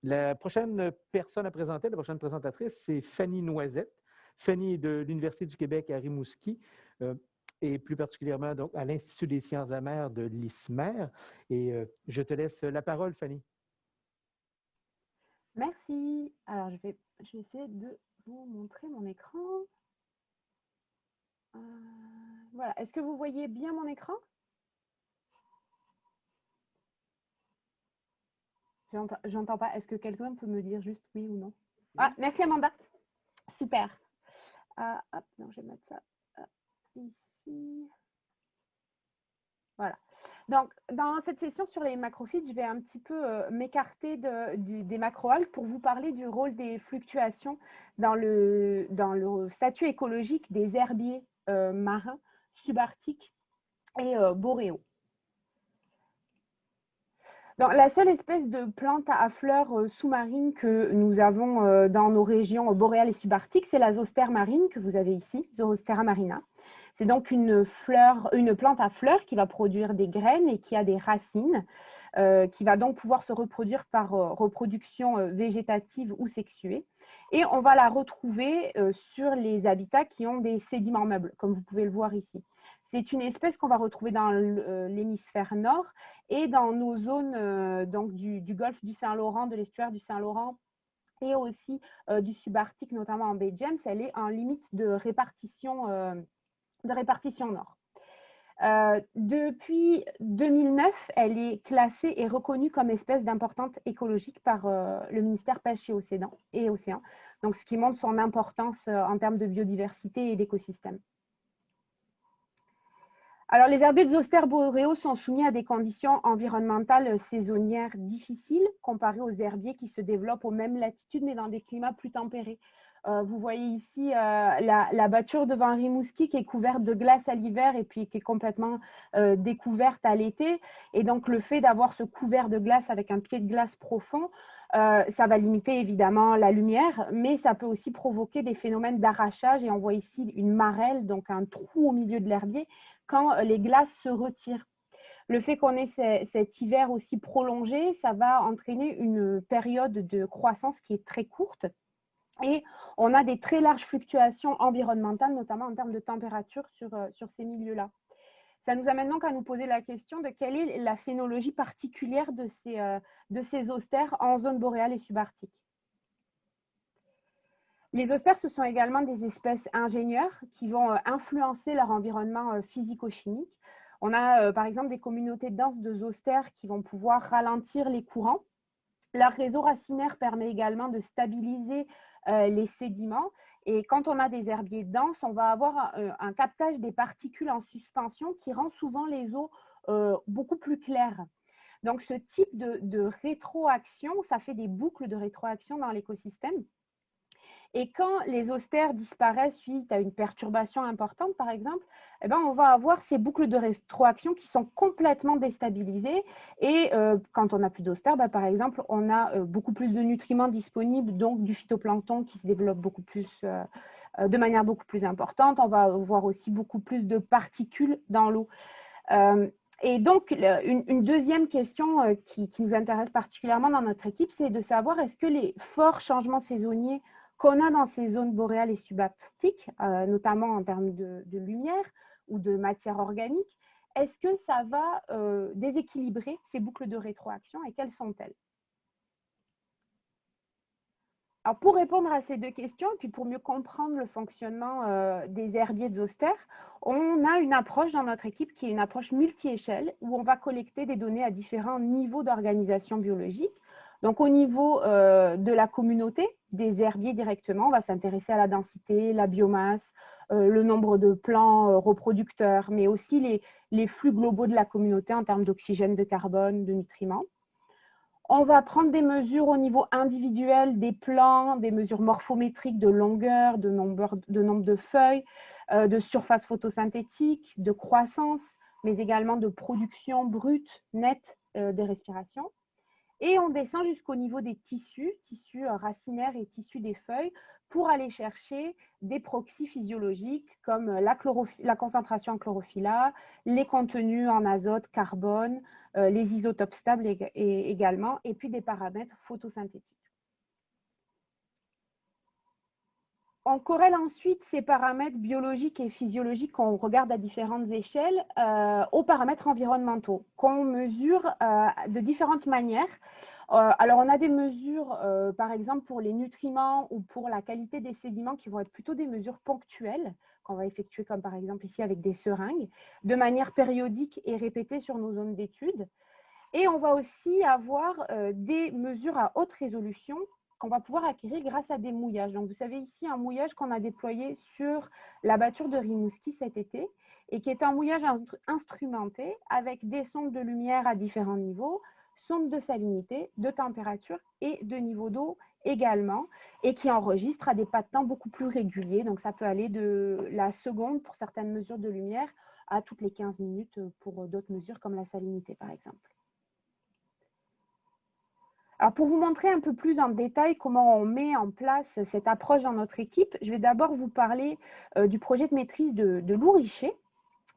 S2: La prochaine personne à présenter, la prochaine présentatrice, c'est Fanny Noisette. Fanny est de l'Université du Québec à Rimouski et plus particulièrement donc, à l'Institut des sciences amères de l'ISMER. Et je te laisse la parole, Fanny.
S5: Merci. Alors, je vais essayer de vous montrer mon écran. Voilà. Est-ce que vous voyez bien mon écran? J'entends pas. Est-ce que quelqu'un peut me dire juste oui ou non? Ah, merci Amanda. Super. Hop, non, je vais mettre ça ici. Voilà. Donc, dans cette session sur les macrophytes, je vais un petit peu m'écarter des macroalgues pour vous parler du rôle des fluctuations dans le statut écologique des herbiers marins, subarctiques et boréaux. Donc, la seule espèce de plante à fleurs sous-marines que nous avons dans nos régions boréales et subarctiques, c'est la zostère marine que vous avez ici, Zoostera marina. C'est donc une plante à fleurs qui va produire des graines et qui a des racines, qui va donc pouvoir se reproduire par reproduction végétative ou sexuée. Et on va la retrouver sur les habitats qui ont des sédiments meubles, comme vous pouvez le voir ici. C'est une espèce qu'on va retrouver dans l'hémisphère nord et dans nos zones donc du golfe du Saint-Laurent, de l'estuaire du Saint-Laurent et aussi du subarctique, notamment en baie James. Elle est en limite de répartition nord. Depuis 2009, elle est classée et reconnue comme espèce d'importance écologique par le ministère Pêche et Océan, donc ce qui montre son importance en termes de biodiversité et d'écosystème. Alors, les herbiers de zostère boréaux sont soumis à des conditions environnementales saisonnières difficiles comparées aux herbiers qui se développent aux mêmes latitudes mais dans des climats plus tempérés. Vous voyez ici la bâture devant Rimouski qui est couverte de glace à l'hiver et puis qui est complètement découverte à l'été. Et donc, le fait d'avoir ce couvert de glace avec un pied de glace profond, ça va limiter évidemment la lumière, mais ça peut aussi provoquer des phénomènes d'arrachage. Et on voit ici une marelle, donc un trou au milieu de l'herbier, quand les glaces se retirent. Le fait qu'on ait cet hiver aussi prolongé, ça va entraîner une période de croissance qui est très courte. Et on a des très larges fluctuations environnementales, notamment en termes de température sur ces milieux-là. Ça nous amène donc à nous poser la question de quelle est la phénologie particulière de ces zostères en zone boréale et subarctique. Les zostères, ce sont également des espèces ingénieurs qui vont influencer leur environnement physico-chimique. On a par exemple des communautés denses de zostères qui vont pouvoir ralentir les courants. Leur réseau racinaire permet également de stabiliser les sédiments. Et quand on a des herbiers denses, on va avoir un captage des particules en suspension qui rend souvent les eaux beaucoup plus claires. Donc, ce type de rétroaction, ça fait des boucles de rétroaction dans l'écosystème. Et quand les zostères disparaissent suite à une perturbation importante, par exemple, eh ben, on va avoir ces boucles de rétroaction qui sont complètement déstabilisées. Et quand on n'a plus zostères, par exemple, on a beaucoup plus de nutriments disponibles, donc du phytoplancton qui se développe beaucoup plus, de manière beaucoup plus importante. On va avoir aussi beaucoup plus de particules dans l'eau. Et donc, une deuxième question qui nous intéresse particulièrement dans notre équipe, c'est de savoir est-ce que les forts changements saisonniers qu'on a dans ces zones boréales et subarctiques, notamment en termes de lumière ou de matière organique, est-ce que ça va déséquilibrer ces boucles de rétroaction et quelles sont-elles? Alors, pour répondre à ces deux questions, puis pour mieux comprendre le fonctionnement des herbiers de Zoster, on a une approche dans notre équipe qui est une approche multi-échelle où on va collecter des données à différents niveaux d'organisation biologique. Donc, au niveau de la communauté, des herbiers directement, on va s'intéresser à la densité, la biomasse, le nombre de plants reproducteurs, mais aussi les flux globaux de la communauté en termes d'oxygène, de carbone, de nutriments. On va prendre des mesures au niveau individuel des plants, des mesures morphométriques de longueur, de nombre de feuilles, de surface photosynthétique, de croissance, mais également de production brute, nette des respirations. Et on descend jusqu'au niveau des tissus racinaires et tissus des feuilles pour aller chercher des proxys physiologiques comme la concentration en chlorophylla, les contenus en azote, carbone, les isotopes stables également, et puis des paramètres photosynthétiques. On corrèle ensuite ces paramètres biologiques et physiologiques qu'on regarde à différentes échelles aux paramètres environnementaux qu'on mesure de différentes manières. Alors, on a des mesures, par exemple, pour les nutriments ou pour la qualité des sédiments qui vont être plutôt des mesures ponctuelles qu'on va effectuer, comme par exemple ici avec des seringues, de manière périodique et répétée sur nos zones d'études. Et on va aussi avoir des mesures à haute résolution qu'on va pouvoir acquérir grâce à des mouillages. Donc, vous savez ici un mouillage qu'on a déployé sur la batture de Rimouski cet été et qui est un mouillage instrumenté avec des sondes de lumière à différents niveaux, sondes de salinité, de température et de niveau d'eau également, et qui enregistre à des pas de temps beaucoup plus réguliers. Donc, ça peut aller de la seconde pour certaines mesures de lumière à toutes les 15 minutes pour d'autres mesures comme la salinité, par exemple. Alors, pour vous montrer un peu plus en détail comment on met en place cette approche dans notre équipe, je vais d'abord vous parler du projet de maîtrise de Lou Richer,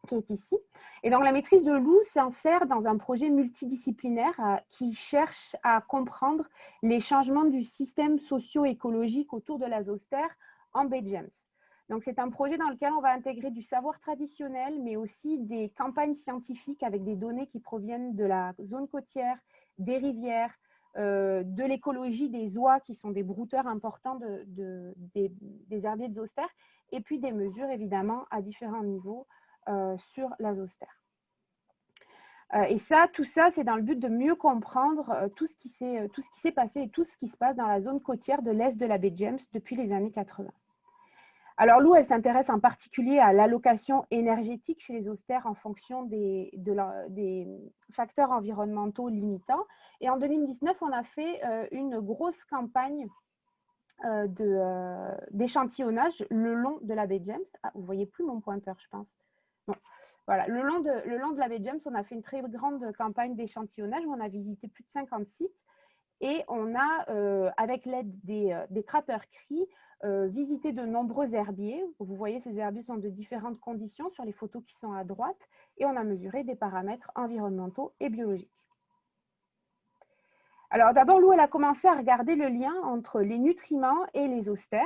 S5: qui est ici. Et donc, la maîtrise de Lou s'insère dans un projet multidisciplinaire qui cherche à comprendre les changements du système socio-écologique autour de la Zoster en Baie James. Donc, c'est un projet dans lequel on va intégrer du savoir traditionnel, mais aussi des campagnes scientifiques avec des données qui proviennent de la zone côtière, des rivières, de l'écologie des oies qui sont des brouteurs importants des herbiers de Zoster, et puis des mesures évidemment à différents niveaux sur la Zoster. Et tout ça, c'est dans le but de mieux comprendre tout ce qui s'est passé et tout ce qui se passe dans la zone côtière de l'est de la baie James depuis les années 80. Alors, Lou, elle s'intéresse en particulier à l'allocation énergétique chez les Zosters en fonction des facteurs environnementaux limitants. Et en 2019, on a fait une grosse campagne d'échantillonnage le long de la baie James. Ah, vous ne voyez plus mon pointeur, je pense. Bon. Voilà, le long de la baie James, on a fait une très grande campagne d'échantillonnage où on a visité plus de 50 sites. Et on a, avec l'aide des trappeurs cris, visité de nombreux herbiers. Vous voyez, ces herbiers sont de différentes conditions sur les photos qui sont à droite. Et on a mesuré des paramètres environnementaux et biologiques. Alors d'abord, Lou, elle a commencé à regarder le lien entre les nutriments et les Zosters.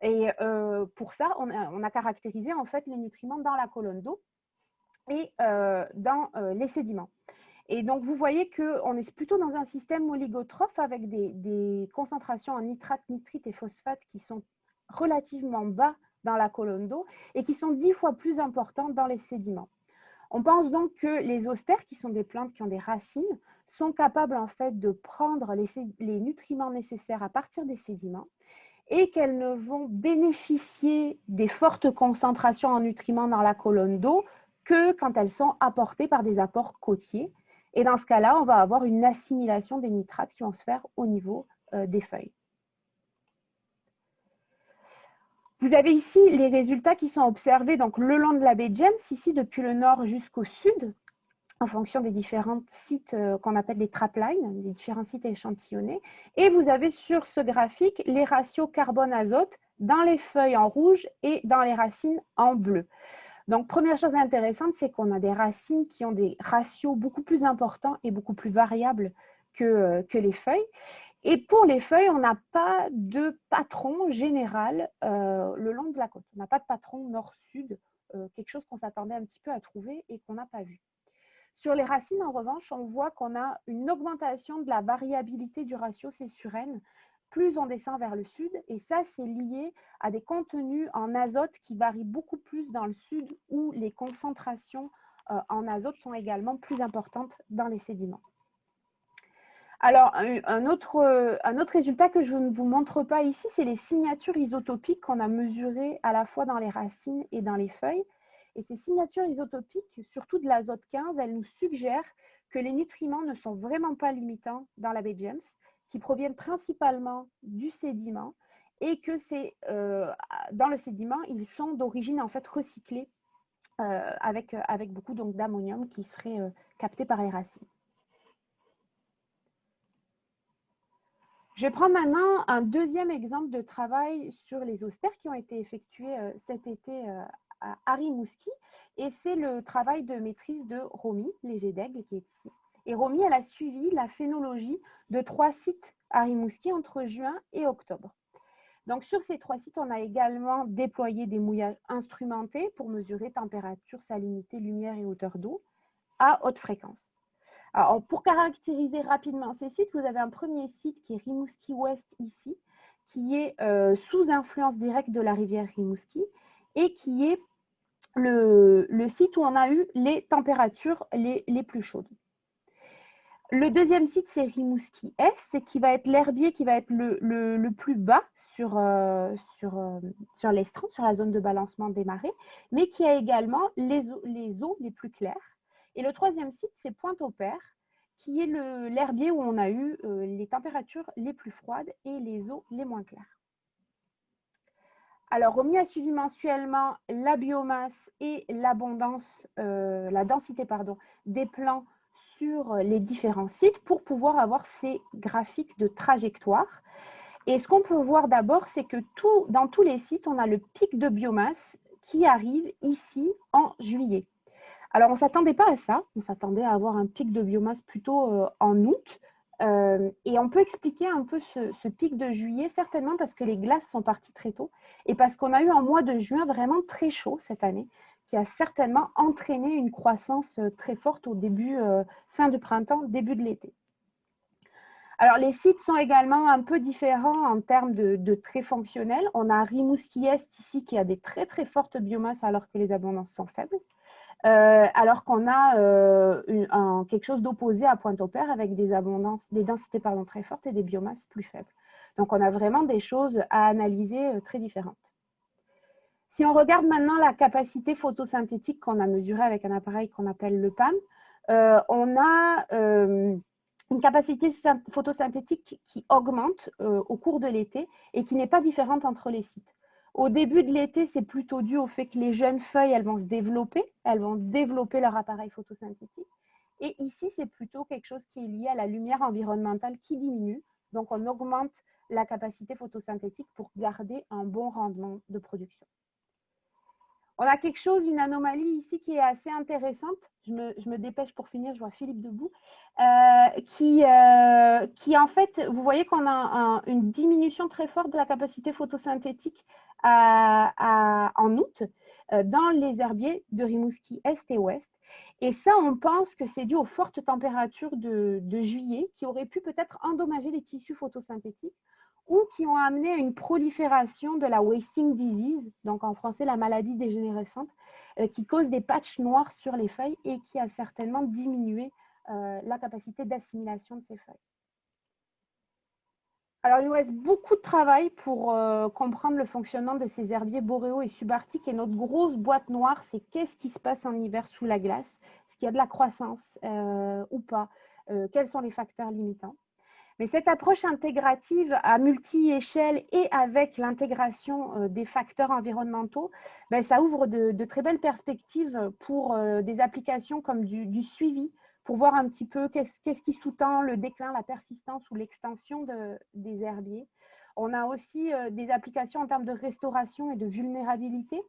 S5: Et pour ça, on a caractérisé en fait les nutriments dans la colonne d'eau et dans les sédiments. Et donc, vous voyez qu'on est plutôt dans un système oligotrophe avec des concentrations en nitrate, nitrite et phosphate qui sont relativement bas dans la colonne d'eau et qui sont 10 fois plus importantes dans les sédiments. On pense donc que les Zosters, qui sont des plantes qui ont des racines, sont capables en fait de prendre les nutriments nécessaires à partir des sédiments et qu'elles ne vont bénéficier des fortes concentrations en nutriments dans la colonne d'eau que quand elles sont apportées par des apports côtiers. Et dans ce cas-là, on va avoir une assimilation des nitrates qui vont se faire au niveau des feuilles. Vous avez ici les résultats qui sont observés donc, le long de la baie James, ici depuis le nord jusqu'au sud, en fonction des différents sites qu'on appelle les traplines, les différents sites échantillonnés. Et vous avez sur ce graphique les ratios carbone-azote dans les feuilles en rouge et dans les racines en bleu. Donc, première chose intéressante, c'est qu'on a des racines qui ont des ratios beaucoup plus importants et beaucoup plus variables que les feuilles. Et pour les feuilles, on n'a pas de patron général le long de la côte. On n'a pas de patron nord-sud, quelque chose qu'on s'attendait un petit peu à trouver et qu'on n'a pas vu. Sur les racines, en revanche, on voit qu'on a une augmentation de la variabilité du ratio C sur N plus on descend vers le sud. Et ça, c'est lié à des contenus en azote qui varient beaucoup plus dans le sud où les concentrations en azote sont également plus importantes dans les sédiments. Alors, un autre résultat que je ne vous montre pas ici, c'est les signatures isotopiques qu'on a mesurées à la fois dans les racines et dans les feuilles. Et ces signatures isotopiques, surtout de l'azote 15, elles nous suggèrent que les nutriments ne sont vraiment pas limitants dans la baie James, qui proviennent principalement du sédiment et que dans le sédiment, ils sont d'origine en fait recyclée avec beaucoup d'ammonium qui serait capté par les racines. Je vais prendre maintenant un deuxième exemple de travail sur les austères qui ont été effectués cet été à Rimouski. Et c'est le travail de maîtrise de Romy Léger-d'Aigle qui est ici. Et Romy, elle a suivi la phénologie de 3 sites à Rimouski entre juin et octobre. Donc, sur ces 3 sites, on a également déployé des mouillages instrumentés pour mesurer température, salinité, lumière et hauteur d'eau à haute fréquence. Alors, pour caractériser rapidement ces sites, vous avez un premier site qui est Rimouski Ouest ici, qui est sous influence directe de la rivière Rimouski et qui est le site où on a eu les températures les plus chaudes. Le deuxième site, c'est Rimouski Est, qui va être l'herbier qui va être le plus bas sur l'estran, sur la zone de balancement des marées, mais qui a également les eaux les plus claires. Et le troisième site, c'est Pointe-au-Père, qui est l'herbier où on a eu les températures les plus froides et les eaux les moins claires. Alors, Romy a suivi mensuellement la biomasse et l'abondance, la densité des plants sur les différents sites pour pouvoir avoir ces graphiques de trajectoire. Et ce qu'on peut voir d'abord, c'est que dans tous les sites, on a le pic de biomasse qui arrive ici en juillet. Alors, on ne s'attendait pas à ça. On s'attendait à avoir un pic de biomasse plutôt en août. Et on peut expliquer un peu ce pic de juillet, certainement parce que les glaces sont parties très tôt et parce qu'on a eu un mois de juin vraiment très chaud cette année, qui a certainement entraîné une croissance très forte au début, fin du printemps, début de l'été. Alors, les sites sont également un peu différents en termes de traits fonctionnels. On a Rimouski Est ici qui a des très très fortes biomasses alors que les abondances sont faibles. Alors qu'on a quelque chose d'opposé à Pointe-au-Père avec des densités très fortes et des biomasses plus faibles. Donc, on a vraiment des choses à analyser très différentes. Si on regarde maintenant la capacité photosynthétique qu'on a mesurée avec un appareil qu'on appelle le PAM, on a une capacité photosynthétique qui augmente au cours de l'été et qui n'est pas différente entre les sites. Au début de l'été, c'est plutôt dû au fait que les jeunes feuilles, elles vont se développer, elles vont développer leur appareil photosynthétique. Et ici, c'est plutôt quelque chose qui est lié à la lumière environnementale qui diminue. Donc, on augmente la capacité photosynthétique pour garder un bon rendement de production. On a une anomalie ici qui est assez intéressante. Je me dépêche pour finir, je vois Philippe debout. Qui en fait, vous voyez qu'on a une diminution très forte de la capacité photosynthétique en août dans les herbiers de Rimouski Est et Ouest. Et ça, on pense que c'est dû aux fortes températures de juillet qui auraient pu peut-être endommager les tissus photosynthétiques ou qui ont amené à une prolifération de la wasting disease, donc en français la maladie dégénérescente, qui cause des patchs noirs sur les feuilles et qui a certainement diminué la capacité d'assimilation de ces feuilles. Alors, il nous reste beaucoup de travail pour comprendre le fonctionnement de ces herbiers boréaux et subarctiques. Et notre grosse boîte noire, c'est qu'est-ce qui se passe en hiver sous la glace? Est-ce qu'il y a de la croissance ou pas? Quels sont les facteurs limitants? Mais cette approche intégrative à multi-échelle et avec l'intégration des facteurs environnementaux, ça ouvre de très belles perspectives pour des applications comme du suivi, pour voir un petit peu qu'est-ce qui sous-tend le déclin, la persistance ou l'extension des herbiers. On a aussi des applications en termes de restauration et de vulnérabilité.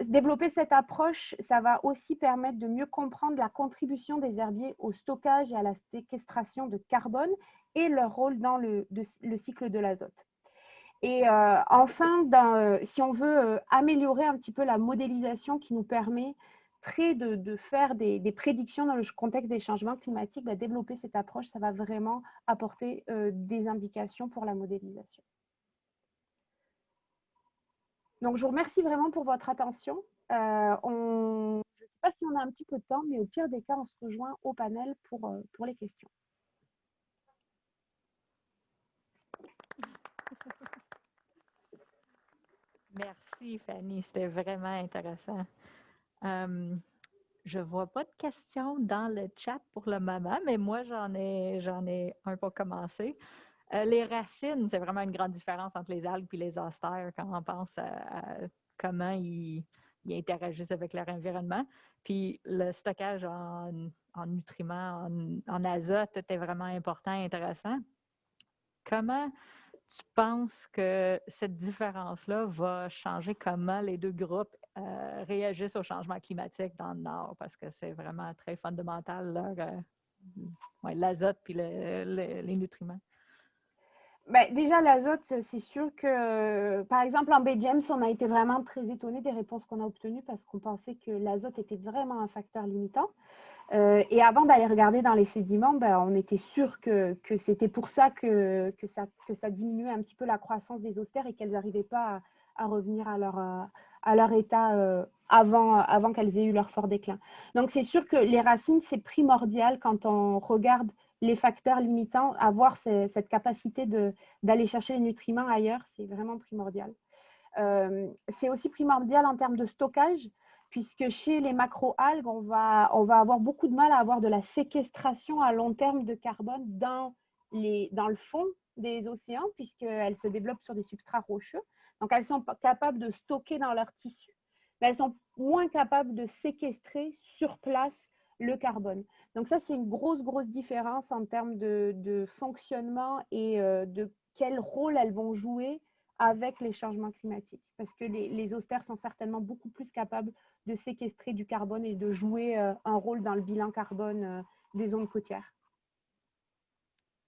S5: Développer cette approche, ça va aussi permettre de mieux comprendre la contribution des herbiers au stockage et à la séquestration de carbone et leur rôle dans le cycle de l'azote. Et enfin, si on veut améliorer un petit peu la modélisation qui nous permet de faire des prédictions dans le contexte des changements climatiques, développer cette approche, ça va vraiment apporter des indications pour la modélisation. Donc, je vous remercie vraiment pour votre attention. Je ne sais pas si on a un petit peu de temps, mais au pire des cas, on se rejoint au panel pour les questions.
S1: Merci, Fanny. C'était vraiment intéressant. Je ne vois pas de questions dans le chat pour le moment, mais moi, j'en ai un pour commencer. Les racines, c'est vraiment une grande différence entre les algues et les austères quand on pense à comment ils interagissent avec leur environnement. Puis le stockage en nutriments, en azote était vraiment important et intéressant. Comment tu penses que cette différence-là va changer comment les deux groupes réagissent au changement climatique dans le Nord? Parce que c'est vraiment très fondamental, l'azote puis les nutriments.
S5: Déjà, l'azote, c'est sûr que, par exemple, en Baie James, on a été vraiment très étonnés des réponses qu'on a obtenues parce qu'on pensait que l'azote était vraiment un facteur limitant. Et avant d'aller regarder dans les sédiments, on était sûr que c'était pour ça que ça diminuait un petit peu la croissance des austères et qu'elles n'arrivaient pas à revenir à leur état avant qu'elles aient eu leur fort déclin. Donc, c'est sûr que les racines, c'est primordial quand on regarde les facteurs limitants, avoir cette capacité d'aller chercher les nutriments ailleurs, c'est vraiment primordial. C'est aussi primordial en termes de stockage, puisque chez les macro-algues, on va avoir beaucoup de mal à avoir de la séquestration à long terme de carbone dans le fond des océans, puisqu'elles se développent sur des substrats rocheux. Donc, elles sont capables de stocker dans leur tissu, mais elles sont moins capables de séquestrer sur place le carbone. Donc ça, c'est une grosse différence en termes de fonctionnement et de quel rôle elles vont jouer avec les changements climatiques. Parce que les austères sont certainement beaucoup plus capables de séquestrer du carbone et de jouer un rôle dans le bilan carbone des zones côtières.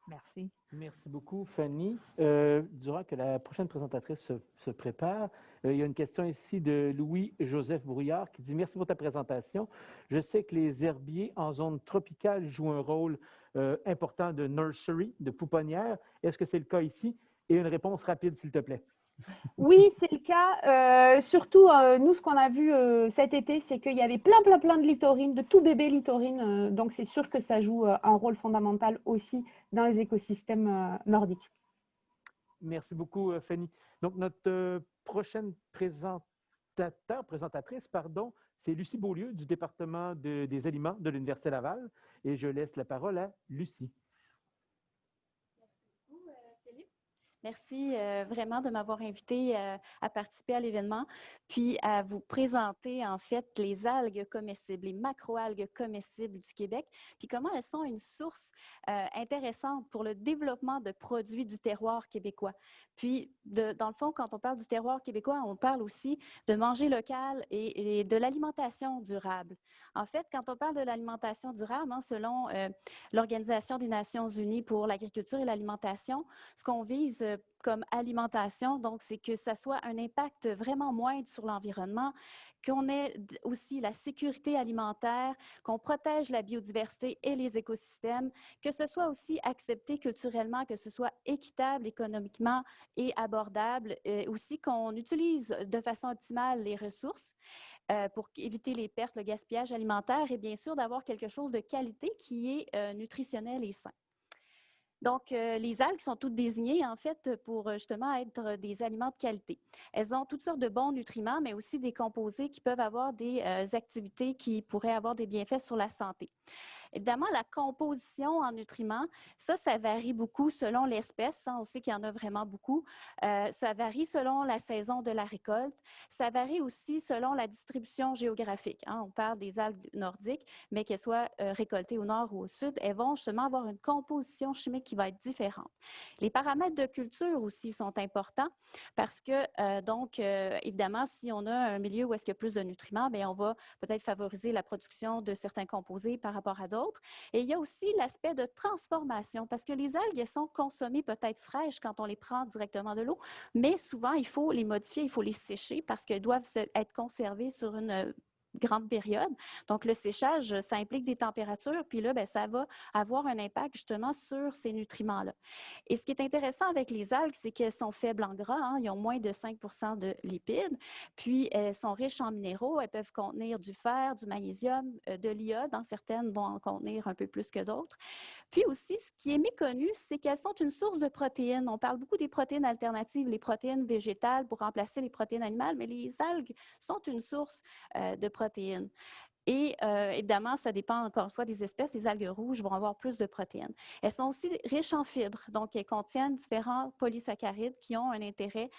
S1: Merci.
S2: Merci beaucoup, Fanny. Durant que la prochaine présentatrice se prépare, il y a une question ici de Louis-Joseph Brouillard qui dit « Merci pour ta présentation. Je sais que les herbiers en zone tropicale jouent un rôle important de nursery, de pouponnière. Est-ce que c'est le cas ici? Et une réponse rapide, s'il te plaît. »
S5: Oui, c'est le cas. Surtout, nous, ce qu'on a vu cet été, c'est qu'il y avait plein de littorines, de tout bébé littorines. Donc, c'est sûr que ça joue un rôle fondamental aussi dans les écosystèmes nordiques.
S2: Merci beaucoup, Fanny. Donc, notre prochaine présentatrice, c'est Lucie Beaulieu du département des aliments de l'Université Laval. Et je laisse la parole à Lucie.
S6: Merci vraiment de m'avoir invité à participer à l'événement, puis à vous présenter en fait les algues comestibles, les macroalgues comestibles du Québec, puis comment elles sont une source intéressante pour le développement de produits du terroir québécois. Puis, dans le fond, quand on parle du terroir québécois, on parle aussi de manger local et de l'alimentation durable. En fait, quand on parle de l'alimentation durable, selon l'Organisation des Nations unies pour l'agriculture et l'alimentation, ce qu'on vise comme alimentation, donc c'est que ça soit un impact vraiment moindre sur l'environnement, qu'on ait aussi la sécurité alimentaire, qu'on protège la biodiversité et les écosystèmes, que ce soit aussi accepté culturellement, que ce soit équitable économiquement et abordable, aussi qu'on utilise de façon optimale les ressources pour éviter les pertes, le gaspillage alimentaire et bien sûr d'avoir quelque chose de qualité qui est nutritionnel et sain. Donc, les algues sont toutes désignées, en fait, pour justement être des aliments de qualité. Elles ont toutes sortes de bons nutriments, mais aussi des composés qui peuvent avoir des activités qui pourraient avoir des bienfaits sur la santé. Évidemment, la composition en nutriments, ça varie beaucoup selon l'espèce. Hein, on sait qu'il y en a vraiment beaucoup. Ça varie selon la saison de la récolte. Ça varie aussi selon la distribution géographique. Hein. On parle des algues nordiques, mais qu'elles soient récoltées au nord ou au sud, elles vont justement avoir une composition chimique qui va être différente. Les paramètres de culture aussi sont importants parce que, évidemment, si on a un milieu où est-ce qu'il y a plus de nutriments, bien, on va peut-être favoriser la production de certains composés par rapport à d'autres. Et il y a aussi l'aspect de transformation parce que les algues, elles sont consommées peut-être fraîches quand on les prend directement de l'eau, mais souvent, il faut les modifier, il faut les sécher parce qu'elles doivent être conservées sur une grande période. Donc, le séchage, ça implique des températures, puis là, bien, ça va avoir un impact justement sur ces nutriments-là. Et ce qui est intéressant avec les algues, c'est qu'elles sont faibles en gras, hein, ils ont moins de 5 de lipides, puis elles sont riches en minéraux, elles peuvent contenir du fer, du magnésium, de l'iode, hein, certaines vont en contenir un peu plus que d'autres. Puis aussi, ce qui est méconnu, c'est qu'elles sont une source de protéines. On parle beaucoup des protéines alternatives, les protéines végétales pour remplacer les protéines animales, mais les algues sont une source de protéines. Et évidemment, ça dépend encore une fois des espèces. Les algues rouges vont avoir plus de protéines. Elles sont aussi riches en fibres, donc elles contiennent différents polysaccharides qui ont un intérêt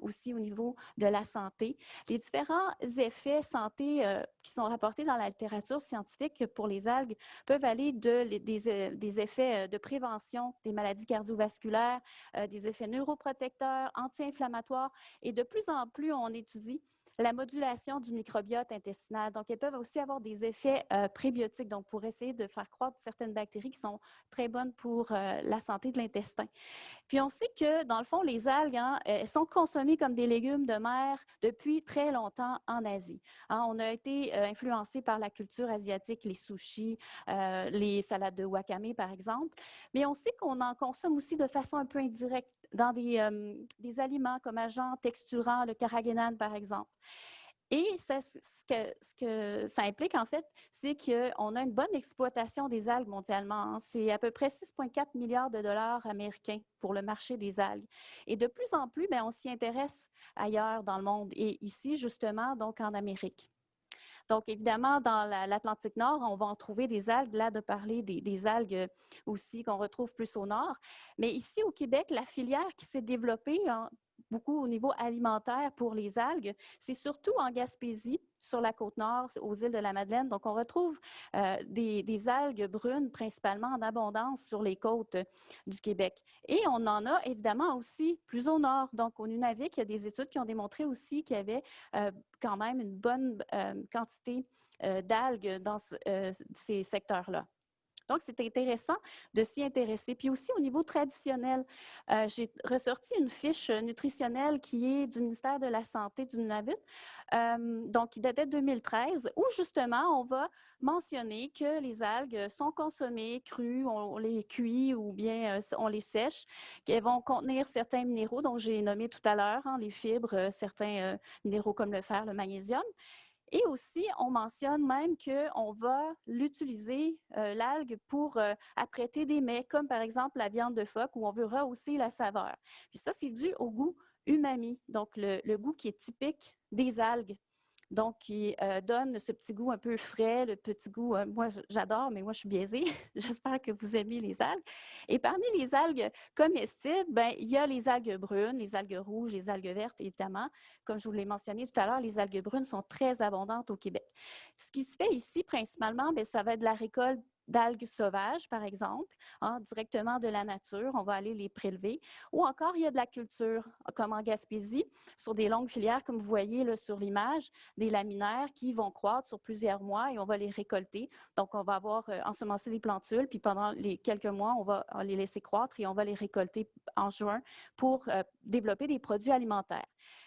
S6: aussi au niveau de la santé. Les différents effets santé qui sont rapportés dans la littérature scientifique pour les algues peuvent aller des effets de prévention des maladies cardiovasculaires, des effets neuroprotecteurs, anti-inflammatoires, et de plus en plus, on étudie la modulation du microbiote intestinal. Donc, elles peuvent aussi avoir des effets prébiotiques, donc pour essayer de faire croître certaines bactéries qui sont très bonnes pour la santé de l'intestin. Puis, on sait que, dans le fond, les algues, hein, elles sont consommées comme des légumes de mer depuis très longtemps en Asie. Hein, on a été influencé par la culture asiatique, les sushis, les salades de wakame, par exemple, mais on sait qu'on en consomme aussi de façon un peu indirecte dans des aliments comme agents texturants, le carrageenan, par exemple. Et ce que ça implique, en fait, c'est qu'on a une bonne exploitation des algues mondialement. Hein. C'est à peu près 6,4 milliards de dollars américains pour le marché des algues. Et de plus en plus, bien, on s'y intéresse ailleurs dans le monde et ici, justement, donc en Amérique. Donc, évidemment, dans l'Atlantique Nord, on va en trouver des algues, là, de parler des algues aussi qu'on retrouve plus au nord. Mais ici, au Québec, la filière qui s'est développée beaucoup au niveau alimentaire pour les algues, c'est surtout en Gaspésie, sur la côte nord, aux îles de la Madeleine. Donc, on retrouve des algues brunes principalement en abondance sur les côtes du Québec. Et on en a évidemment aussi plus au nord. Donc, au Nunavik, il y a des études qui ont démontré aussi qu'il y avait quand même une bonne quantité d'algues dans ces secteurs-là. Donc, c'est intéressant de s'y intéresser. Puis aussi, au niveau traditionnel, j'ai ressorti une fiche nutritionnelle qui est du ministère de la Santé du Nunavut, donc qui datait de 2013, où justement, on va mentionner que les algues sont consommées crues, on les cuit ou bien on les sèche, qu'elles vont contenir certains minéraux, dont j'ai nommé tout à l'heure, hein, les fibres, certains minéraux comme le fer, le magnésium. Et aussi, on mentionne même qu'on va l'utiliser, l'algue, pour apprêter des mets, comme par exemple la viande de phoque, où on veut rehausser la saveur. Puis ça, c'est dû au goût umami, donc le goût qui est typique des algues. Donc, qui donne ce petit goût un peu frais, le petit goût, moi j'adore, mais moi je suis biaisée. J'espère que vous aimez les algues. Et parmi les algues comestibles, ben, il y a les algues brunes, les algues rouges, les algues vertes, évidemment. Comme je vous l'ai mentionné tout à l'heure, les algues brunes sont très abondantes au Québec. Ce qui se fait ici, principalement, bien, ça va être de la récolte d'algues sauvages, par exemple, hein, directement de la nature. On va aller les prélever. Ou encore, il y a de la culture, comme en Gaspésie, sur des longues filières, comme vous voyez là, sur l'image, des laminaires qui vont croître sur plusieurs mois et on va les récolter. Donc, on va avoir ensemencé des plantules, puis pendant les quelques mois, on va les laisser croître et on va les récolter en juin pour développer des produits alimentaires.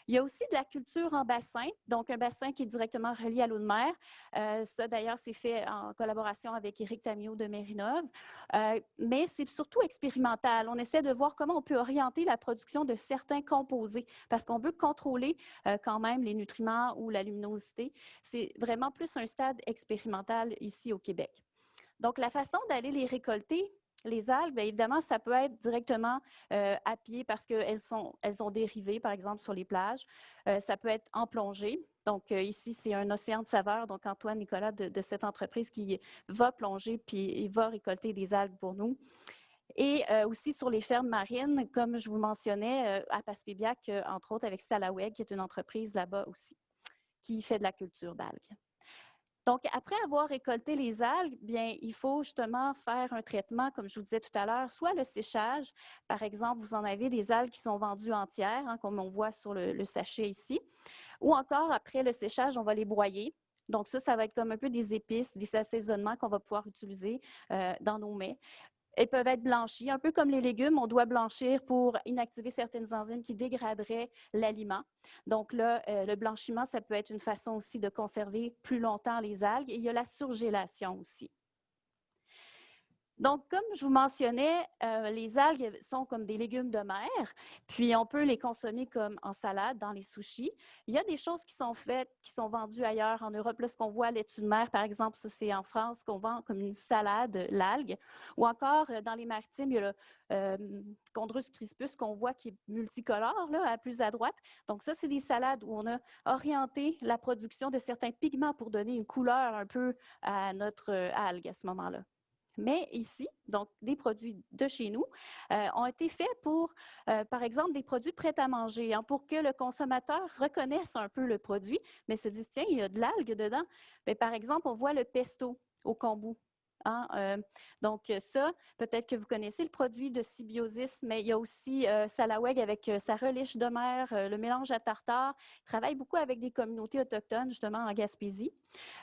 S6: Il y a aussi de la culture en bassin, donc un bassin qui est directement relié à l'eau de mer. Ça, d'ailleurs, c'est fait en collaboration avec Éric Tamiot de Mérinov, mais c'est surtout expérimental. On essaie de voir comment on peut orienter la production de certains composés parce qu'on veut contrôler quand même les nutriments ou la luminosité. C'est vraiment plus un stade expérimental ici au Québec. Donc, la façon d'aller les récolter, Les algues, bien évidemment, ça peut être directement à pied parce qu'elles ont dérivé, par exemple, sur les plages. Ça peut être en plongée. Donc, ici, c'est un océan de saveurs. Donc, Antoine Nicolas de cette entreprise qui va plonger puis il va récolter des algues pour nous. Et aussi sur les fermes marines, comme je vous mentionnais, à Passepébiac, entre autres avec Salaweg, qui est une entreprise là-bas aussi, qui fait de la culture d'algues. Donc, après avoir récolté les algues, bien, il faut justement faire un traitement, comme je vous disais tout à l'heure, soit le séchage. Par exemple, vous en avez des algues qui sont vendues entières, hein, comme on voit sur le sachet ici. Ou encore, après le séchage, on va les broyer. Donc, ça va être comme un peu des épices, des assaisonnements qu'on va pouvoir utiliser dans nos mets. Elles peuvent être blanchies, un peu comme les légumes, on doit blanchir pour inactiver certaines enzymes qui dégraderaient l'aliment. Donc là, le blanchiment, ça peut être une façon aussi de conserver plus longtemps les algues. Et il y a la surgélation aussi. Donc, comme je vous mentionnais, les algues sont comme des légumes de mer, puis on peut les consommer comme en salade dans les sushis. Il y a des choses qui sont faites, qui sont vendues ailleurs en Europe. Là, ce qu'on voit à laitue de mer, par exemple, ça c'est en France qu'on vend comme une salade, l'algue. Ou encore, dans les maritimes, il y a le Chondrus crispus qu'on voit qui est multicolore, là, plus à droite. Donc ça, c'est des salades où on a orienté la production de certains pigments pour donner une couleur un peu à notre algue à ce moment-là. Mais ici, donc des produits de chez nous, ont été faits pour, par exemple, des produits prêts à manger, hein, pour que le consommateur reconnaisse un peu le produit, mais se dise, tiens, il y a de l'algue dedans. Mais par exemple, on voit le pesto au kombu. Hein, donc ça, peut-être que vous connaissez le produit de Symbiosis, mais il y a aussi Salaweg avec sa relish de mer, le mélange à tartare. Il travaille beaucoup avec des communautés autochtones, justement en Gaspésie.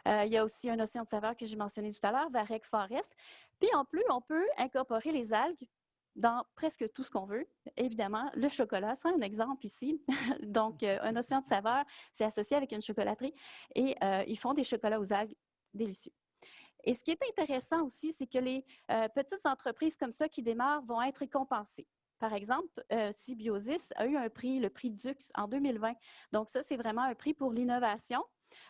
S6: Il y a aussi un océan de saveurs que j'ai mentionné tout à l'heure, Varec Forest. Puis en plus, on peut incorporer les algues dans presque tout ce qu'on veut. Évidemment, le chocolat, c'est un exemple ici. Donc, un océan de saveurs, c'est associé avec une chocolaterie et ils font des chocolats aux algues délicieux. Et ce qui est intéressant aussi, c'est que les petites entreprises comme ça qui démarrent vont être récompensées. Par exemple, Symbiosis a eu un prix, le prix Dux en 2020. Donc ça, c'est vraiment un prix pour l'innovation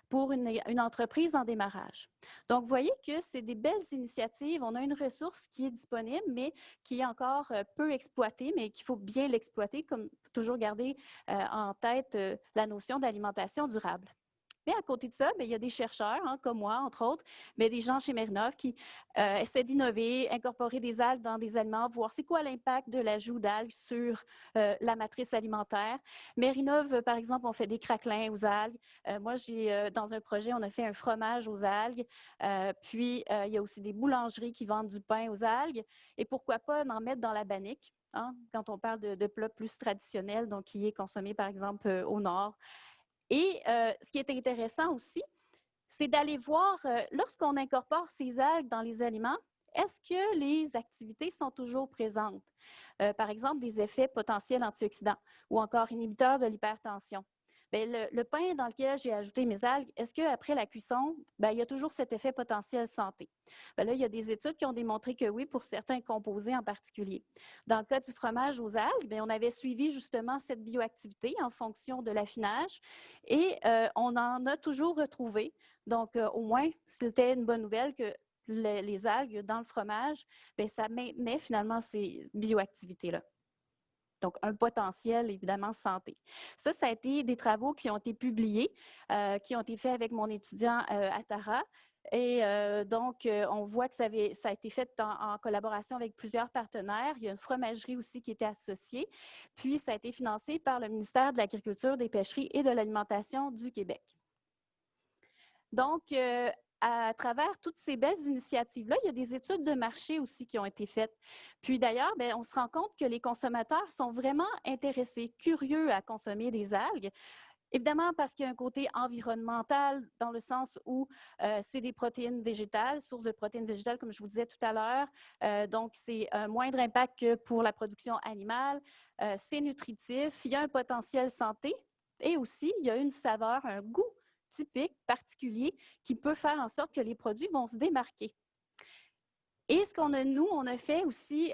S6: pour une entreprise en démarrage. Donc, vous voyez que c'est des belles initiatives. On a une ressource qui est disponible, mais qui est encore peu exploitée, mais qu'il faut bien l'exploiter, comme toujours garder en tête la notion d'alimentation durable. Mais à côté de ça, bien, il y a des chercheurs, hein, comme moi, entre autres, mais des gens chez Mérinov qui essaient d'innover, incorporer des algues dans des aliments, voir c'est quoi l'impact de l'ajout d'algues sur la matrice alimentaire. Mérinov, par exemple, on fait des craquelins aux algues. Moi, dans un projet, on a fait un fromage aux algues. Puis, il y a aussi des boulangeries qui vendent du pain aux algues. Et pourquoi pas en mettre dans la bannique, hein, quand on parle de plats plus traditionnels, donc qui est consommé, par exemple, au nord. Et ce qui est intéressant aussi, c'est d'aller voir, lorsqu'on incorpore ces algues dans les aliments, est-ce que les activités sont toujours présentes? Par exemple, des effets potentiels antioxydants ou encore inhibiteurs de l'hypertension. Bien, le pain dans lequel j'ai ajouté mes algues, est-ce qu'après la cuisson, bien, il y a toujours cet effet potentiel santé? Bien, là, il y a des études qui ont démontré que oui, pour certains composés en particulier. Dans le cas du fromage aux algues, bien, on avait suivi justement cette bioactivité en fonction de l'affinage et on en a toujours retrouvé. Donc, au moins, c'était une bonne nouvelle que les algues dans le fromage, bien, ça met finalement ces bioactivités-là. Donc, un potentiel, évidemment, santé. Ça a été des travaux qui ont été publiés, qui ont été faits avec mon étudiant Atara. Et donc, on voit que ça a été fait en collaboration avec plusieurs partenaires. Il y a une fromagerie aussi qui était associée. Puis, ça a été financé par le ministère de l'Agriculture, des Pêcheries et de l'Alimentation du Québec. Donc, à travers toutes ces belles initiatives-là, il y a des études de marché aussi qui ont été faites. Puis d'ailleurs, on se rend compte que les consommateurs sont vraiment intéressés, curieux à consommer des algues. Évidemment, parce qu'il y a un côté environnemental dans le sens où c'est des protéines végétales, source de protéines végétales, comme je vous disais tout à l'heure. Donc, c'est un moindre impact que pour la production animale. C'est nutritif, il y a un potentiel santé et aussi, il y a une saveur, un goût typique, particulier, qui peut faire en sorte que les produits vont se démarquer. Et ce qu'on a, nous, on a fait aussi,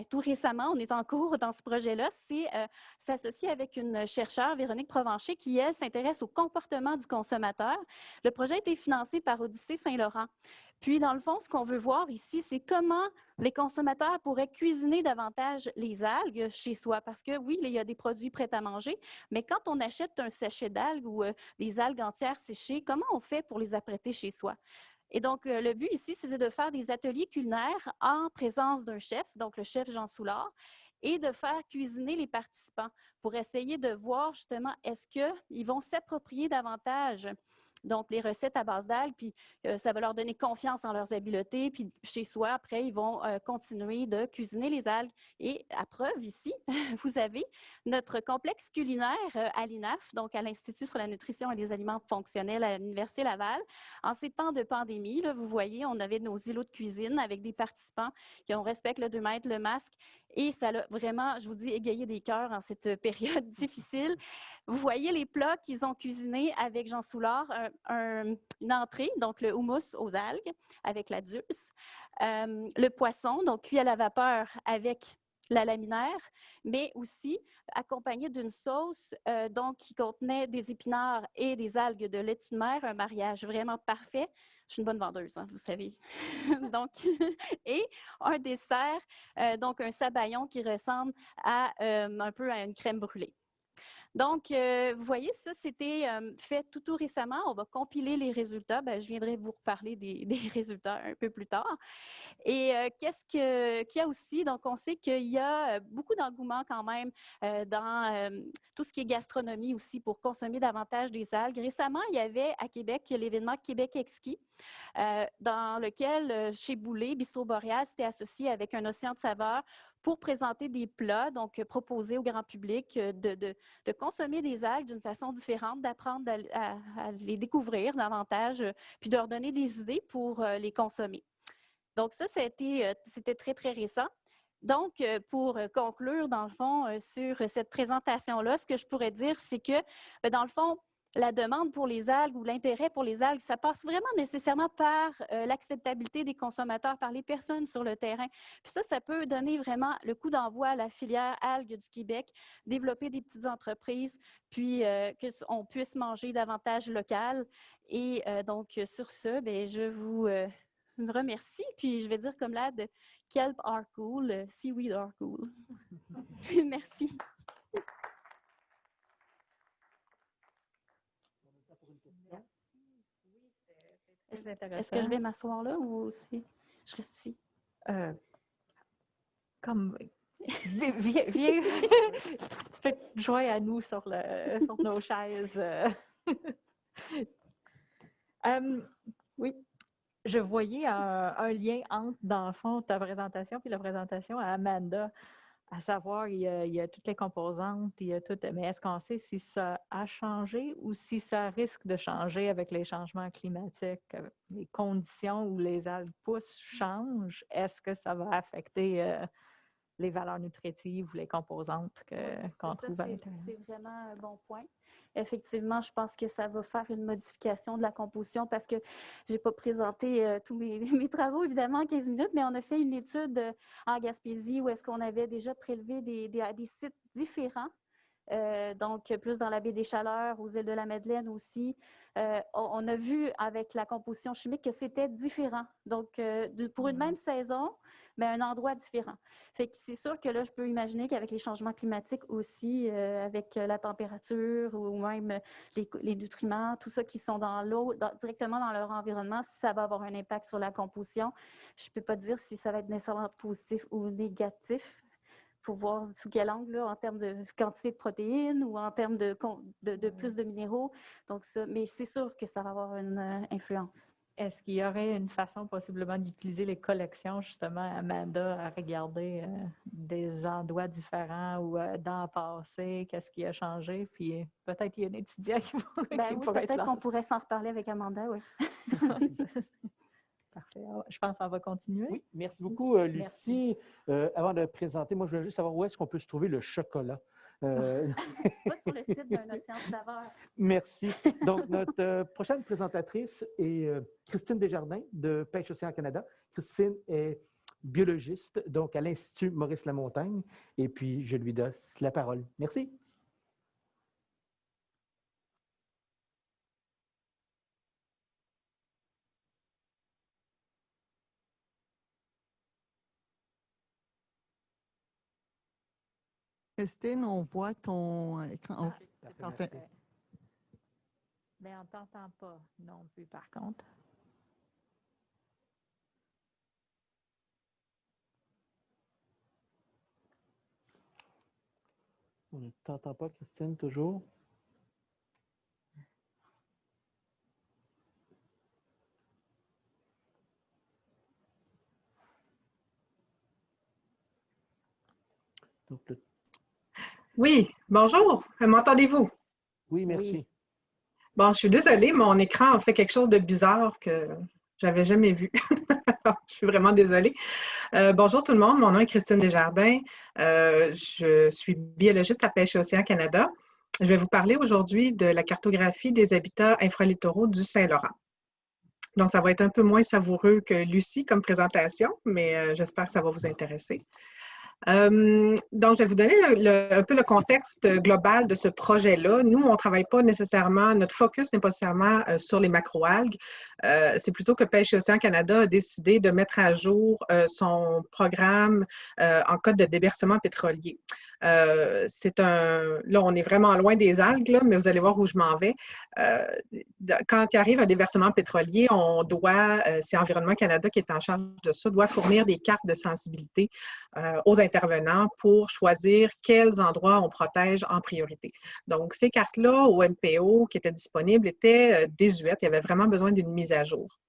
S6: tout récemment, on est en cours dans ce projet-là, c'est s'associer avec une chercheure, Véronique Provencher, qui, elle, s'intéresse au comportement du consommateur. Le projet a été financé par Odyssée Saint-Laurent. Puis, dans le fond, ce qu'on veut voir ici, c'est comment les consommateurs pourraient cuisiner davantage les algues chez soi. Parce que oui, il y a des produits prêts à manger, mais quand on achète un sachet d'algues ou des algues entières séchées, comment on fait pour les apprêter chez soi? Et donc, le but ici, c'était de faire des ateliers culinaires en présence d'un chef, donc le chef Jean Soulard, et de faire cuisiner les participants pour essayer de voir justement est-ce qu'ils vont s'approprier davantage donc les recettes à base d'algues, puis ça va leur donner confiance en leurs habiletés, puis chez soi, après, ils vont continuer de cuisiner les algues. Et à preuve ici, vous avez notre complexe culinaire à l'INAF, donc à l'Institut sur la nutrition et les aliments fonctionnels à l'Université Laval. En ces temps de pandémie, là, vous voyez, on avait nos îlots de cuisine avec des participants qui ont respecté le 2 mètres, le masque, et ça a vraiment, je vous dis, égayé des cœurs en cette période difficile. Vous voyez les plats qu'ils ont cuisinés avec Jean Soulard, une entrée, donc le houmous aux algues avec la dulce, le poisson, donc cuit à la vapeur avec la laminaire, mais aussi accompagné d'une sauce donc, qui contenait des épinards et des algues de laitue de mer, un mariage vraiment parfait. Je suis une bonne vendeuse, hein, vous savez. Donc, et un dessert, donc un sabayon qui ressemble à un peu à une crème brûlée. Donc, vous voyez, ça, c'était fait tout récemment. On va compiler les résultats. Je viendrai vous reparler des résultats un peu plus tard. Et qu'est-ce qu'il y a aussi? Donc, on sait qu'il y a beaucoup d'engouement quand même dans tout ce qui est gastronomie aussi pour consommer davantage des algues. Récemment, il y avait à Québec l'événement Québec Exquis, dans lequel, chez Boulay, Bistrot Boréal s'était associé avec un océan de saveurs pour présenter des plats, donc proposer au grand public de consommer des algues d'une façon différente, d'apprendre à les découvrir davantage, puis de leur donner des idées pour les consommer. Donc ça, c'était très, très récent. Donc, pour conclure, dans le fond, sur cette présentation-là, ce que je pourrais dire, c'est que, dans le fond, la demande pour les algues ou l'intérêt pour les algues, ça passe vraiment nécessairement par l'acceptabilité des consommateurs, par les personnes sur le terrain. Puis ça peut donner vraiment le coup d'envoi à la filière algues du Québec, développer des petites entreprises, puis qu'on puisse manger davantage local. Et donc, sur ce, je vous remercie. Puis je vais dire comme là, de kelp are cool, seaweed are cool. Merci. Est-ce que je vais m'asseoir là ou aussi je reste ici?
S1: Comme viens, tu peux te joindre à nous sur nos chaises. Oui, je voyais un lien entre, dans le fond, ta présentation puis la présentation à Amanda, à savoir, il y a toutes les composantes, il y a tout, mais est-ce qu'on sait si ça a changé ou si ça risque de changer avec les changements climatiques, les conditions où les algues poussent changent? Est-ce que ça va affecter les valeurs nutritives ou les composantes qu'on trouve à l'intérieur?
S6: C'est vraiment un bon point. Effectivement, je pense que ça va faire une modification de la composition parce que je n'ai pas présenté tous mes travaux, évidemment, en 15 minutes, mais on a fait une étude en Gaspésie où est-ce qu'on avait déjà prélevé des sites différents. Donc, plus dans la baie des Chaleurs, aux îles de la Madeleine aussi. On a vu avec la composition chimique que c'était différent. Donc, pour une même saison, mais un endroit différent. Fait que c'est sûr que là, je peux imaginer qu'avec les changements climatiques aussi, avec la température ou même les nutriments, tout ça qui sont dans l'eau, directement dans leur environnement, ça va avoir un impact sur la composition. Je ne peux pas dire si ça va être nécessairement positif ou négatif. Il faut voir sous quel angle, là, en termes de quantité de protéines ou en termes de plus de minéraux. Donc ça, mais c'est sûr que ça va avoir une influence.
S1: Est-ce qu'il y aurait une façon possiblement d'utiliser les collections, justement, Amanda, à regarder des endroits différents ou dans le passé, qu'est-ce qui a changé? Puis peut-être qu'il y a un étudiant qui pourrait
S6: peut-être qu'on pourrait s'en reparler avec Amanda, oui.
S1: Parfait. Je pense qu'on va continuer.
S2: Oui, merci beaucoup, Lucie. Avant de présenter, moi, je voulais juste savoir où est-ce qu'on peut se trouver le chocolat.
S6: Pas sur le site d'un océan de saveurs.
S2: Merci. Donc, notre prochaine présentatrice est Christine Desjardins de Pêche Océan Canada. Christine est biologiste, donc à l'Institut Maurice-Lamontagne. Et puis, je lui donne la parole. Merci.
S7: Christine, on voit ton écran. OK,
S1: c'est
S7: parfait.
S1: Mais on ne t'entend pas non plus, par contre.
S2: On ne t'entend pas, Christine, toujours? Donc,
S8: Oui, bonjour, m'entendez-vous?
S2: oui, merci.
S1: Oui.
S8: Bon, je suis désolée, mon écran a fait quelque chose de bizarre que j'avais jamais vu. Je suis vraiment désolée. Bonjour tout le monde, mon nom est Christine Desjardins. Je suis biologiste à Pêche et Océan Canada. Je vais vous parler aujourd'hui de la cartographie des habitats infralittoraux du Saint-Laurent. Donc, ça va être un peu moins savoureux que Lucie comme présentation, mais j'espère que ça va vous intéresser. Donc, je vais vous donner un peu le contexte global de ce projet-là. Nous, on ne travaille pas nécessairement, notre focus n'est pas nécessairement sur les macroalgues. C'est plutôt que Pêche et Océan Canada a décidé de mettre à jour son programme en cas de déversement pétrolier. Là, on est vraiment loin des algues, là, mais vous allez voir où je m'en vais. Quand il arrive un déversement pétrolier, on doit, c'est Environnement Canada qui est en charge de ça, doit fournir des cartes de sensibilité aux intervenants pour choisir quels endroits on protège en priorité. Donc, ces cartes-là au MPO qui étaient disponibles étaient désuètes. Il y avait vraiment besoin d'une mise à jour.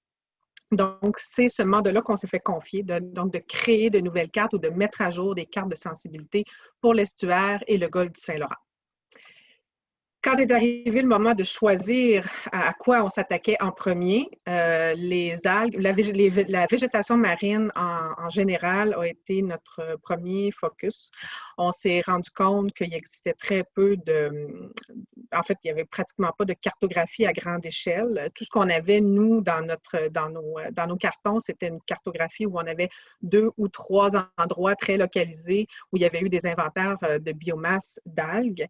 S8: Donc, c'est ce mandat-là qu'on s'est fait confier, de créer de nouvelles cartes ou de mettre à jour des cartes de sensibilité pour l'estuaire et le golfe du Saint-Laurent. Quand est arrivé le moment de choisir à quoi on s'attaquait en premier, les algues, la végétation marine en général a été notre premier focus. On s'est rendu compte qu'il existait très peu en fait, il n'y avait pratiquement pas de cartographie à grande échelle. Tout ce qu'on avait, nous, dans nos cartons, c'était une cartographie où on avait 2 ou 3 endroits très localisés où il y avait eu des inventaires de biomasse d'algues.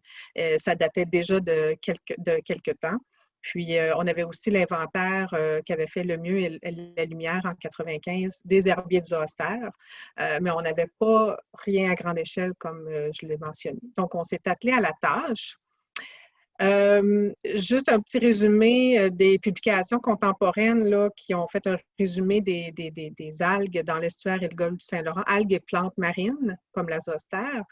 S8: Ça datait déjà de quelques temps. Puis, on avait aussi l'inventaire qui avait fait le mieux la lumière en 95 des herbiers du zoostère, mais on n'avait pas rien à grande échelle comme je l'ai mentionné. Donc, on s'est attelé à la tâche. Juste un petit résumé des publications contemporaines là, qui ont fait un résumé des algues dans l'estuaire et le golfe du Saint-Laurent, algues et plantes marines, comme la zoostère.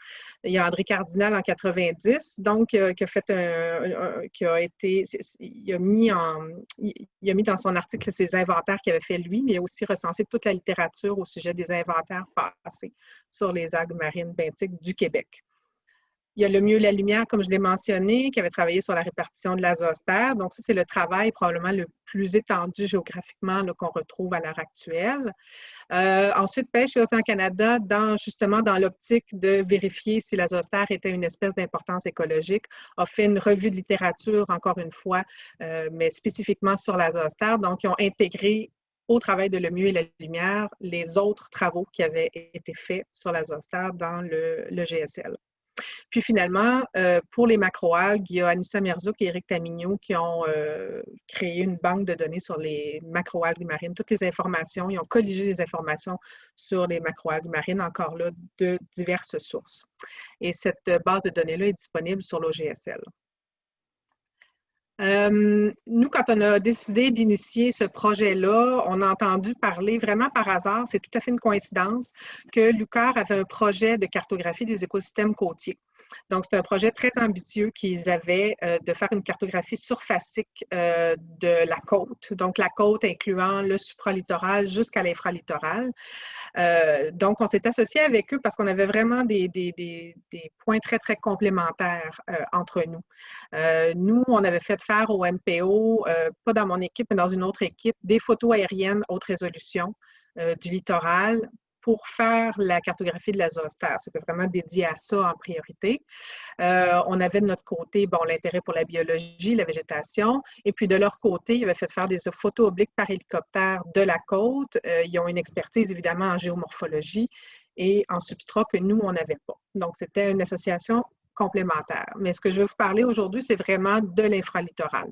S8: Il y a André Cardinal en 90, donc qui a mis dans son article ses inventaires qu'il avait fait lui, mais il a aussi recensé toute la littérature au sujet des inventaires passés sur les algues marines benthiques du Québec. Il y a le mieux la lumière, comme je l'ai mentionné, qui avait travaillé sur la répartition de la zoostère. Donc, ça, c'est le travail probablement le plus étendu géographiquement qu'on retrouve à l'heure actuelle. Ensuite, Pêche et Océan Canada, justement dans l'optique de vérifier si la zoostère était une espèce d'importance écologique, a fait une revue de littérature, encore une fois, mais spécifiquement sur la zoostère. Donc, ils ont intégré au travail de Le Mieux et la Lumière les autres travaux qui avaient été faits sur la zoostère dans le GSL. Puis finalement, pour les macroalgues, il y a Anissa Merzouk et Éric Tamigno qui ont créé une banque de données sur les macroalgues marines. Toutes les informations, ils ont colligé les informations sur les macroalgues marines, encore là, de diverses sources. Et cette base de données-là est disponible sur l'OGSL. Nous, quand on a décidé d'initier ce projet-là, on a entendu parler vraiment par hasard, c'est tout à fait une coïncidence, que l'UQAR avait un projet de cartographie des écosystèmes côtiers. Donc, c'est un projet très ambitieux qu'ils avaient de faire une cartographie surfacique de la côte. Donc, la côte incluant le supralittoral jusqu'à l'infralittoral. Donc, on s'est associé avec eux parce qu'on avait vraiment des points très, très complémentaires entre nous. Nous, on avait fait faire au MPO, pas dans mon équipe, mais dans une autre équipe, des photos aériennes haute résolution du littoral pour faire la cartographie de la zoosphère. C'était vraiment dédié à ça en priorité. On avait de notre côté, bon, l'intérêt pour la biologie, la végétation, et puis de leur côté, ils avaient fait faire des photos obliques par hélicoptère de la côte. Ils ont une expertise évidemment en géomorphologie et en substrat que nous, on n'avait pas. Donc, c'était une association complémentaire. Mais ce que je vais vous parler aujourd'hui, c'est vraiment de l'infralittoral.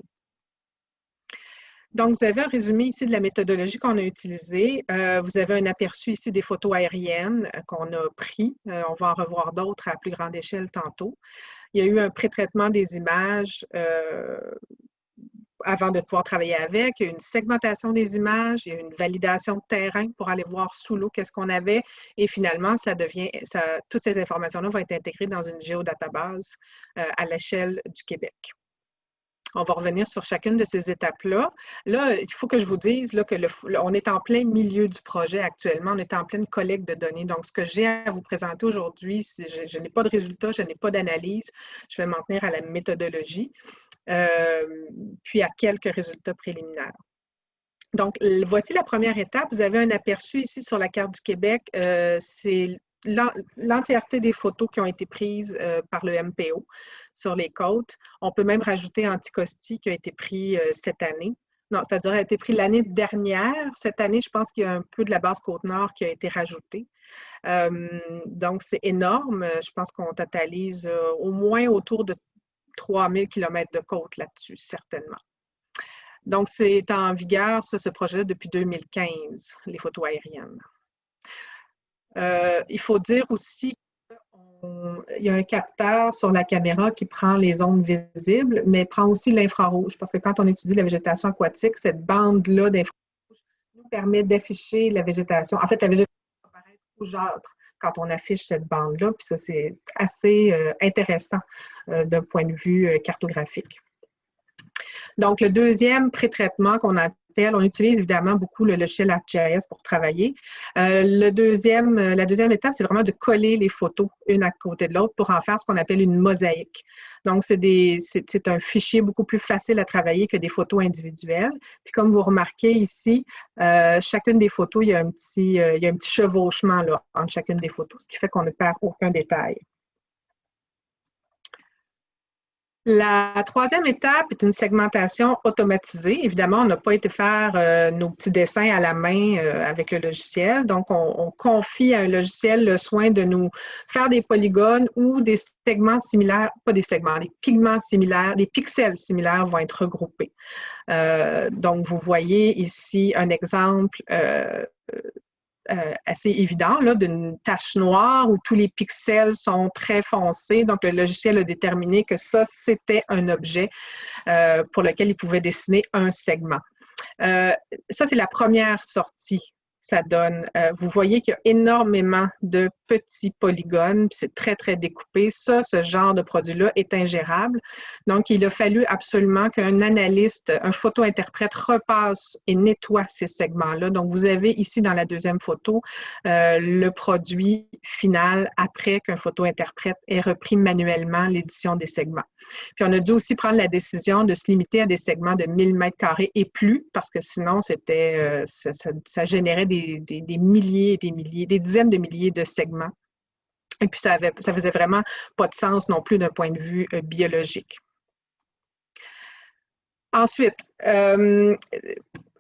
S8: Donc, vous avez un résumé ici de la méthodologie qu'on a utilisée. Vous avez un aperçu ici des photos aériennes qu'on a pris. On va en revoir d'autres à plus grande échelle tantôt. Il y a eu un pré-traitement des images avant de pouvoir travailler avec. Il y a eu une segmentation des images, il y a eu une validation de terrain pour aller voir sous l'eau qu'est-ce qu'on avait. Et finalement, toutes ces informations-là vont être intégrées dans une géodatabase à l'échelle du Québec. On va revenir sur chacune de ces étapes-là. Là, il faut que je vous dise là, on est en plein milieu du projet actuellement. On est en pleine collecte de données. Donc, ce que j'ai à vous présenter aujourd'hui, je n'ai pas de résultats, je n'ai pas d'analyse. Je vais m'en tenir à la méthodologie, puis à quelques résultats préliminaires. Donc, voici la première étape. Vous avez un aperçu ici sur la carte du Québec. C'est l'entièreté des photos qui ont été prises par le MPO sur les côtes. On peut même rajouter Anticosti qui a été pris cette année. Non, c'est-à-dire a été pris l'année dernière. Cette année, je pense qu'il y a un peu de la base Côte-Nord qui a été rajoutée. Donc, c'est énorme. Je pense qu'on totalise au moins autour de 3000 km de côte là-dessus, certainement. Donc, c'est en vigueur, ce projet-là, depuis 2015, les photos aériennes. Il faut dire aussi qu'il y a un capteur sur la caméra qui prend les ondes visibles, mais prend aussi l'infrarouge, parce que quand on étudie la végétation aquatique, cette bande-là d'infrarouge nous permet d'afficher la végétation. En fait, la végétation va paraître rougeâtre quand on affiche cette bande-là, puis ça, c'est assez intéressant d'un point de vue cartographique. Donc, le deuxième pré-traitement qu'on appelle, on utilise évidemment beaucoup le logiciel ArcGIS pour travailler. La deuxième étape, c'est vraiment de coller les photos une à côté de l'autre pour en faire ce qu'on appelle une mosaïque. Donc, c'est un fichier beaucoup plus facile à travailler que des photos individuelles. Puis, comme vous remarquez ici, chacune des photos, il y a un petit chevauchement là, entre chacune des photos, ce qui fait qu'on ne perd aucun détail. La troisième étape est une segmentation automatisée. Évidemment, on n'a pas été faire nos petits dessins à la main avec le logiciel. Donc, on confie à un logiciel le soin de nous faire des polygones ou des segments similaires, pas des segments, des pigments similaires, des pixels similaires vont être regroupés. Donc, vous voyez ici un exemple assez évident d'une tache noire où tous les pixels sont très foncés. Donc, le logiciel a déterminé que ça, c'était un objet pour lequel il pouvait dessiner un segment. Ça, c'est la première sortie. Ça donne, vous voyez qu'il y a énormément de petits polygones, puis c'est très, très découpé. Ça, ce genre de produit-là est ingérable. Donc, il a fallu absolument qu'un analyste, un photo-interprète repasse et nettoie ces segments-là. Donc, vous avez ici dans la deuxième photo le produit final après qu'un photo-interprète ait repris manuellement l'édition des segments. Puis, on a dû aussi prendre la décision de se limiter à des segments de 1000 m² et plus, parce que sinon, c'était, ça générait des milliers et des milliers, des dizaines de milliers de segments. Et puis, ça faisait vraiment pas de sens non plus d'un point de vue biologique. Ensuite, là, je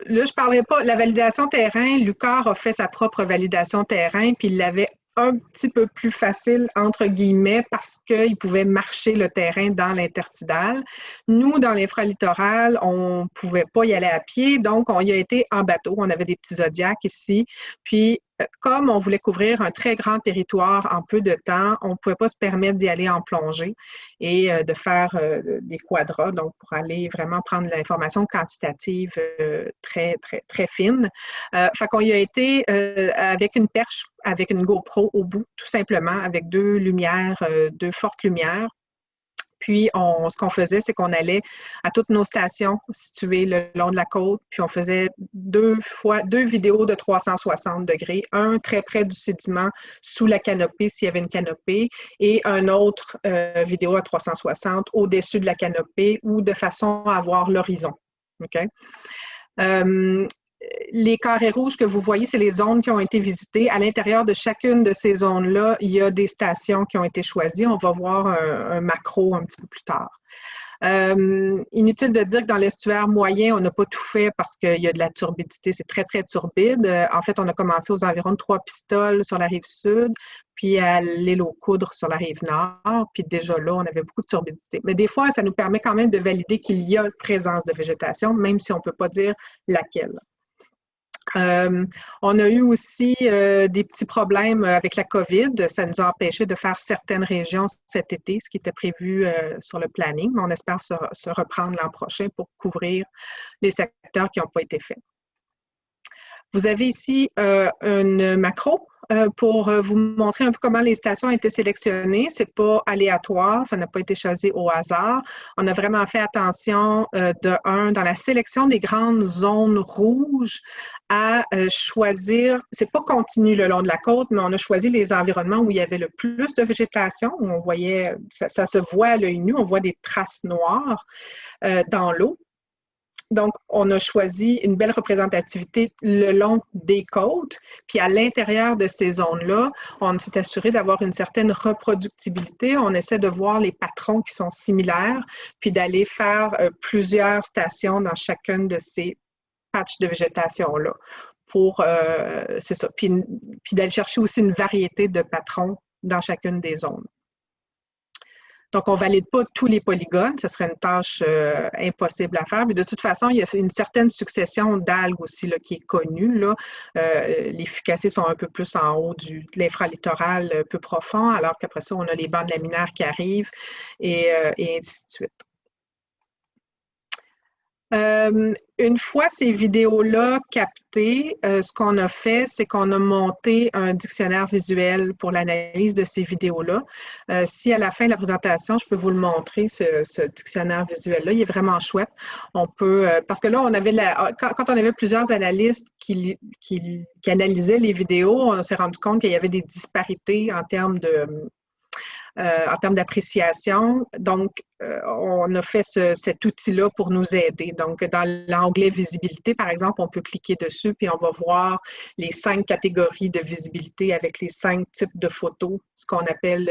S8: ne parlerai pas, la validation terrain, Lucar a fait sa propre validation terrain, puis il l'avait un petit peu plus facile, entre guillemets, parce qu'il pouvait marcher le terrain dans l'intertidal. Nous, dans l'infralittoral, on ne pouvait pas y aller à pied, donc on y a été en bateau. On avait des petits zodiacs ici. Puis, comme on voulait couvrir un très grand territoire en peu de temps, on ne pouvait pas se permettre d'y aller en plongée et de faire des quadras, donc pour aller vraiment prendre l'information quantitative très, très, très fine. Fait qu'on y a été avec une perche, avec une GoPro au bout, tout simplement, avec deux fortes lumières. Puis, ce qu'on faisait, c'est qu'on allait à toutes nos stations situées le long de la côte, puis on faisait deux vidéos de 360 degrés, un très près du sédiment, sous la canopée, s'il y avait une canopée, et un autre vidéo à 360 au-dessus de la canopée ou de façon à voir l'horizon. OK? les carrés rouges que vous voyez, c'est les zones qui ont été visitées. À l'intérieur de chacune de ces zones-là, il y a des stations qui ont été choisies. On va voir un macro un petit peu plus tard. Inutile de dire que dans l'estuaire moyen, on n'a pas tout fait parce qu'il y a de la turbidité, c'est très, très turbide. En fait, on a commencé aux environs de Trois-Pistoles sur la rive sud, puis à l'île aux Coudres sur la rive nord, puis déjà là, on avait beaucoup de turbidité. Mais des fois, ça nous permet quand même de valider qu'il y a présence de végétation, même si on ne peut pas dire laquelle. On a eu aussi des petits problèmes avec la COVID. Ça nous a empêché de faire certaines régions cet été, ce qui était prévu sur le planning, mais on espère se reprendre l'an prochain pour couvrir les secteurs qui n'ont pas été faits. Vous avez ici une macro pour vous montrer un peu comment les stations ont été sélectionnées. Ce n'est pas aléatoire, ça n'a pas été choisi au hasard. On a vraiment fait attention dans la sélection des grandes zones rouges à choisir, c'est pas continu le long de la côte, mais on a choisi les environnements où il y avait le plus de végétation, où on voyait, ça se voit à l'œil nu, on voit des traces noires dans l'eau. Donc, on a choisi une belle représentativité le long des côtes. Puis, à l'intérieur de ces zones-là, on s'est assuré d'avoir une certaine reproductibilité. On essaie de voir les patrons qui sont similaires, puis d'aller faire plusieurs stations dans chacune de ces patchs de végétation-là. C'est ça. Puis d'aller chercher aussi une variété de patrons dans chacune des zones. Donc, on ne valide pas tous les polygones, ce serait une tâche impossible à faire. Mais de toute façon, il y a une certaine succession d'algues aussi là, qui est connue. Les Ficacées sont un peu plus en haut de l'infralittoral peu profond, alors qu'après ça, on a les bandes laminaires qui arrivent et ainsi de suite. Une fois ces vidéos-là captées, ce qu'on a fait, c'est qu'on a monté un dictionnaire visuel pour l'analyse de ces vidéos-là. Si à la fin de la présentation, je peux vous le montrer, ce dictionnaire visuel-là, il est vraiment chouette. On peut, parce que là, on avait quand on avait plusieurs analystes qui analysaient les vidéos, on s'est rendu compte qu'il y avait des disparités en termes d'appréciation. Donc, on a fait cet outil-là pour nous aider. Donc, dans l'onglet visibilité, par exemple, on peut cliquer dessus, puis on va voir les 5 catégories de visibilité avec les 5 types de photos, ce qu'on appelle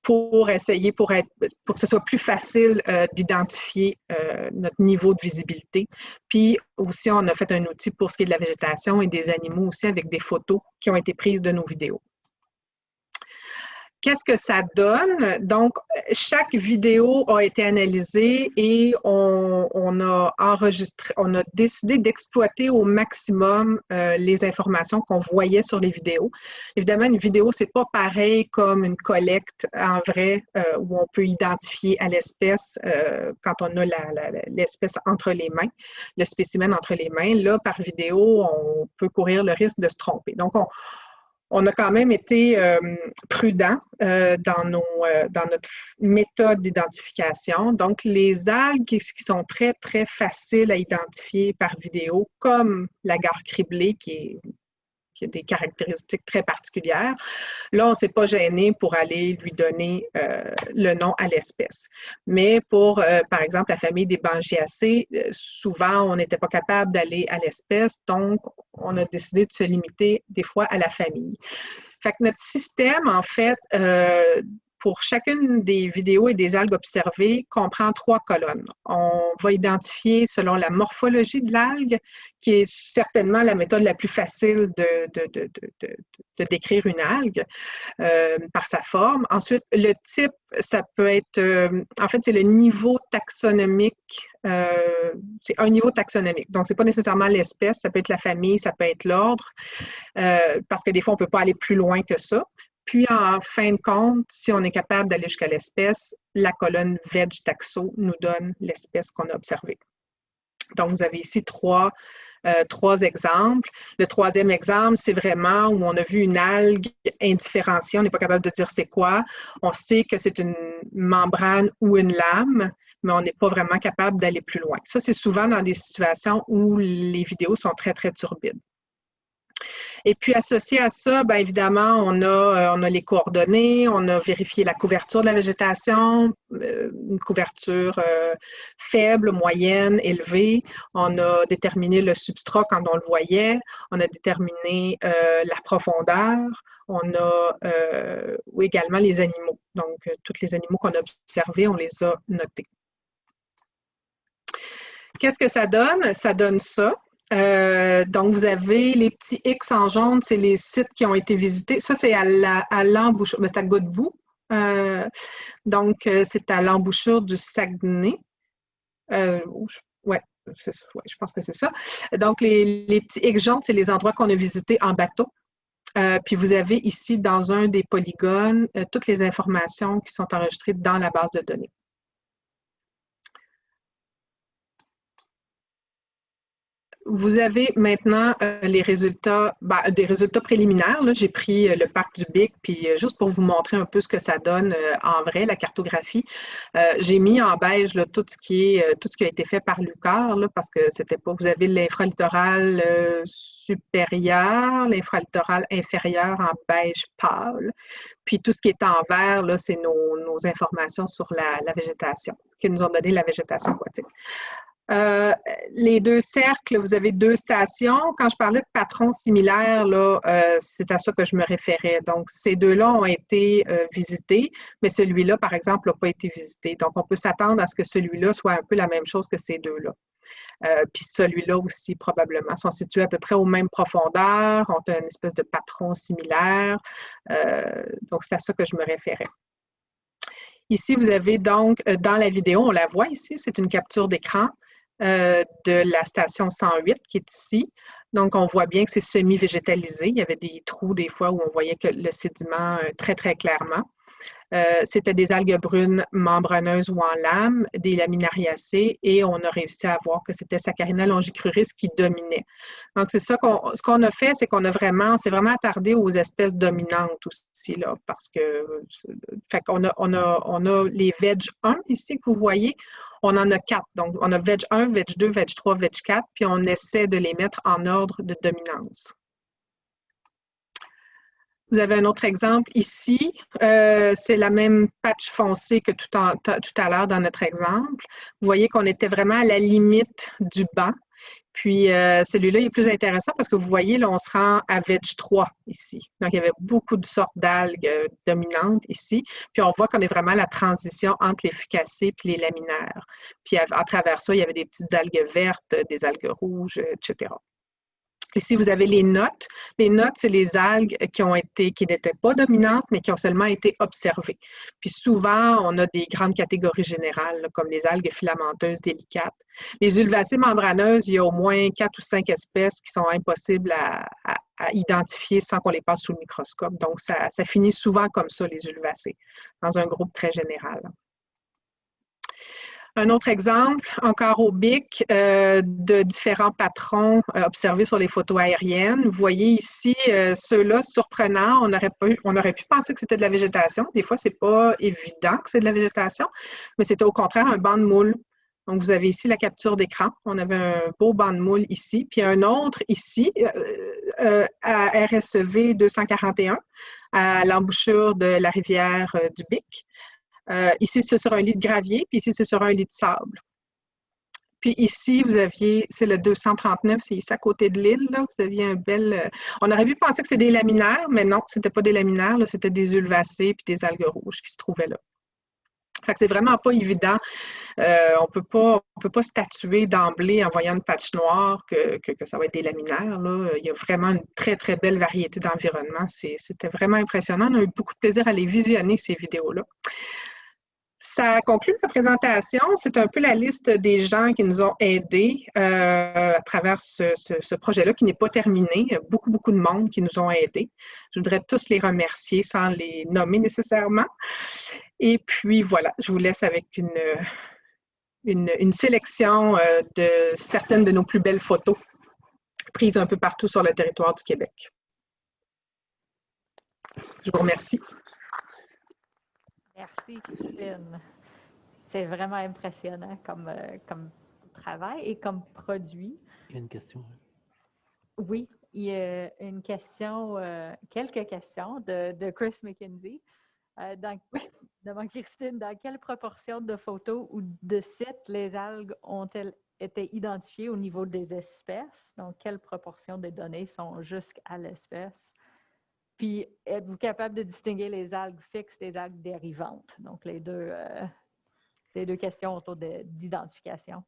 S8: pour que ce soit plus facile d'identifier notre niveau de visibilité. Puis aussi, on a fait un outil pour ce qui est de la végétation et des animaux aussi avec des photos qui ont été prises de nos vidéos. Qu'est-ce que ça donne? Donc, chaque vidéo a été analysée et on a décidé d'exploiter au maximum les informations qu'on voyait sur les vidéos. Évidemment, une vidéo, c'est pas pareil comme une collecte en vrai où on peut identifier à l'espèce quand on a l'espèce entre les mains, le spécimen entre les mains. Là, par vidéo, on peut courir le risque de se tromper. Donc, on a quand même été prudent dans notre méthode d'identification. Donc, les algues qui sont très, très faciles à identifier par vidéo, comme l'agar criblé qui a des caractéristiques très particulières, là, on ne s'est pas gêné pour aller lui donner le nom à l'espèce. Mais pour, par exemple, la famille des Bangiacées, souvent, on n'était pas capable d'aller à l'espèce, donc on a décidé de se limiter des fois à la famille. Fait que notre système, en fait, pour chacune des vidéos et des algues observées, comprend 3 colonnes. On va identifier selon la morphologie de l'algue, qui est certainement la méthode la plus facile de décrire une algue par sa forme. Ensuite, le type, ça peut être, en fait, c'est le niveau taxonomique. C'est un niveau taxonomique. Donc, ce n'est pas nécessairement l'espèce, ça peut être la famille, ça peut être l'ordre, parce que des fois, on ne peut pas aller plus loin que ça. Puis, en fin de compte, si on est capable d'aller jusqu'à l'espèce, la colonne veg taxo nous donne l'espèce qu'on a observée. Donc, vous avez ici trois exemples. Le 3e exemple, c'est vraiment où on a vu une algue indifférenciée. On n'est pas capable de dire c'est quoi. On sait que c'est une membrane ou une lame, mais on n'est pas vraiment capable d'aller plus loin. Ça, c'est souvent dans des situations où les vidéos sont très, très turbides. Et puis, associé à ça, bien évidemment, on a les coordonnées, on a vérifié la couverture de la végétation, une couverture faible, moyenne, élevée. On a déterminé le substrat quand on le voyait. On a déterminé la profondeur. On a également les animaux. Donc, tous les animaux qu'on a observés, on les a notés. Qu'est-ce que ça donne? Ça donne ça. Donc, vous avez les petits X en jaune, c'est les sites qui ont été visités. Ça, c'est à l'embouchure, mais c'est à Godbout. Donc, c'est à l'embouchure du Saguenay. Oui, je pense que c'est ça. Donc, les petits X jaunes, c'est les endroits qu'on a visités en bateau. Puis, vous avez ici, dans un des polygones, toutes les informations qui sont enregistrées dans la base de données. Vous avez maintenant les résultats, des résultats préliminaires. J'ai pris le parc du Bic, puis juste pour vous montrer un peu ce que ça donne en vrai, la cartographie, j'ai mis en beige là, tout ce qui a été fait par l'UQAR, parce que c'était pas. Vous avez l'infralittoral supérieur, l'infralittoral inférieur en beige pâle, puis tout ce qui est en vert, c'est nos informations sur la végétation, qui nous ont donné la végétation aquatique. Les deux cercles, vous avez deux stations. Quand je parlais de patrons similaires, c'est à ça que je me référais. Donc, ces deux-là ont été visités, mais celui-là, par exemple, n'a pas été visité. Donc, on peut s'attendre à ce que celui-là soit un peu la même chose que ces deux-là. Puis celui-là aussi, probablement, sont situés à peu près aux mêmes profondeurs, ont une espèce de patron similaire. Donc, c'est à ça que je me référais. Ici, vous avez donc, dans la vidéo, on la voit ici, c'est une capture d'écran de la station 108 qui est ici. Donc, on voit bien que c'est semi-végétalisé. Il y avait des trous des fois où on voyait que le sédiment très, très clairement. C'était des algues brunes membraneuses ou en lame, des laminariacées, et on a réussi à voir que c'était Saccharina longicruris qui dominait. Donc, c'est ça ce qu'on a fait, c'est qu'on s'est vraiment attardé aux espèces dominantes aussi, là, parce que, on a les veg 1 ici que vous voyez. On en a 4. Donc, on a veg 1, veg 2, veg 3, veg 4, puis on essaie de les mettre en ordre de dominance. Vous avez un autre exemple ici. C'est la même patch foncée que tout à l'heure dans notre exemple. Vous voyez qu'on était vraiment à la limite du banc. Puis, celui-là est plus intéressant parce que vous voyez, là, on se rend à veg 3 ici. Donc, il y avait beaucoup de sortes d'algues dominantes ici. Puis, on voit qu'on est vraiment à la transition entre les fucacées et les laminaires. Puis, à travers ça, il y avait des petites algues vertes, des algues rouges, etc. Ici, vous avez les notes. Les notes, c'est les algues qui n'étaient pas dominantes, mais qui ont seulement été observées. Puis souvent, on a des grandes catégories générales, là, comme les algues filamenteuses délicates. Les ulvacées membraneuses, il y a au moins 4 ou 5 espèces qui sont impossibles à identifier sans qu'on les passe sous le microscope. Donc, ça finit souvent comme ça, les ulvacées, dans un groupe très général. Un autre exemple, encore au Bic, de différents patrons observés sur les photos aériennes. Vous voyez ici, ceux-là, surprenants, on aurait pu penser que c'était de la végétation. Des fois, ce n'est pas évident que c'est de la végétation, mais c'était au contraire un banc de moules. Donc, vous avez ici la capture d'écran. On avait un beau banc de moules ici, puis un autre ici, à RSEV 241, à l'embouchure de la rivière du Bic. Ici, c'est sur un lit de gravier, puis ici, c'est sur un lit de sable. Puis ici, vous aviez, c'est le 239, c'est ici à côté de l'île, là. Vous aviez un bel... on aurait pu penser que c'était des laminaires, mais non, ce n'était pas des laminaires, c'était des ulvacées puis des algues rouges qui se trouvaient là. Fait que c'est vraiment pas évident. On peut pas statuer d'emblée en voyant une patch noire que ça va être des laminaires, là. Il y a vraiment une très, très belle variété d'environnements. C'était vraiment impressionnant. On a eu beaucoup de plaisir à les visionner, ces vidéos-là. Ça conclut la présentation. C'est un peu la liste des gens qui nous ont aidés à travers ce projet-là qui n'est pas terminé. Il y a beaucoup, beaucoup de monde qui nous ont aidés. Je voudrais tous les remercier sans les nommer nécessairement. Et puis voilà, je vous laisse avec une sélection de certaines de nos plus belles photos prises un peu partout sur le territoire du Québec. Je vous remercie.
S1: Merci, Christine. C'est vraiment impressionnant comme travail et comme produit.
S9: Il y a une question.
S1: Oui, il y a une question, quelques questions de Chris McKenzie. Devant Christine, dans quelle proportion de photos ou de sites les algues ont-elles été identifiées au niveau des espèces? Donc, quelle proportion des données sont jusqu'à l'espèce? Puis, êtes-vous capable de distinguer les algues fixes des algues dérivantes? Donc, les deux questions autour d'identification.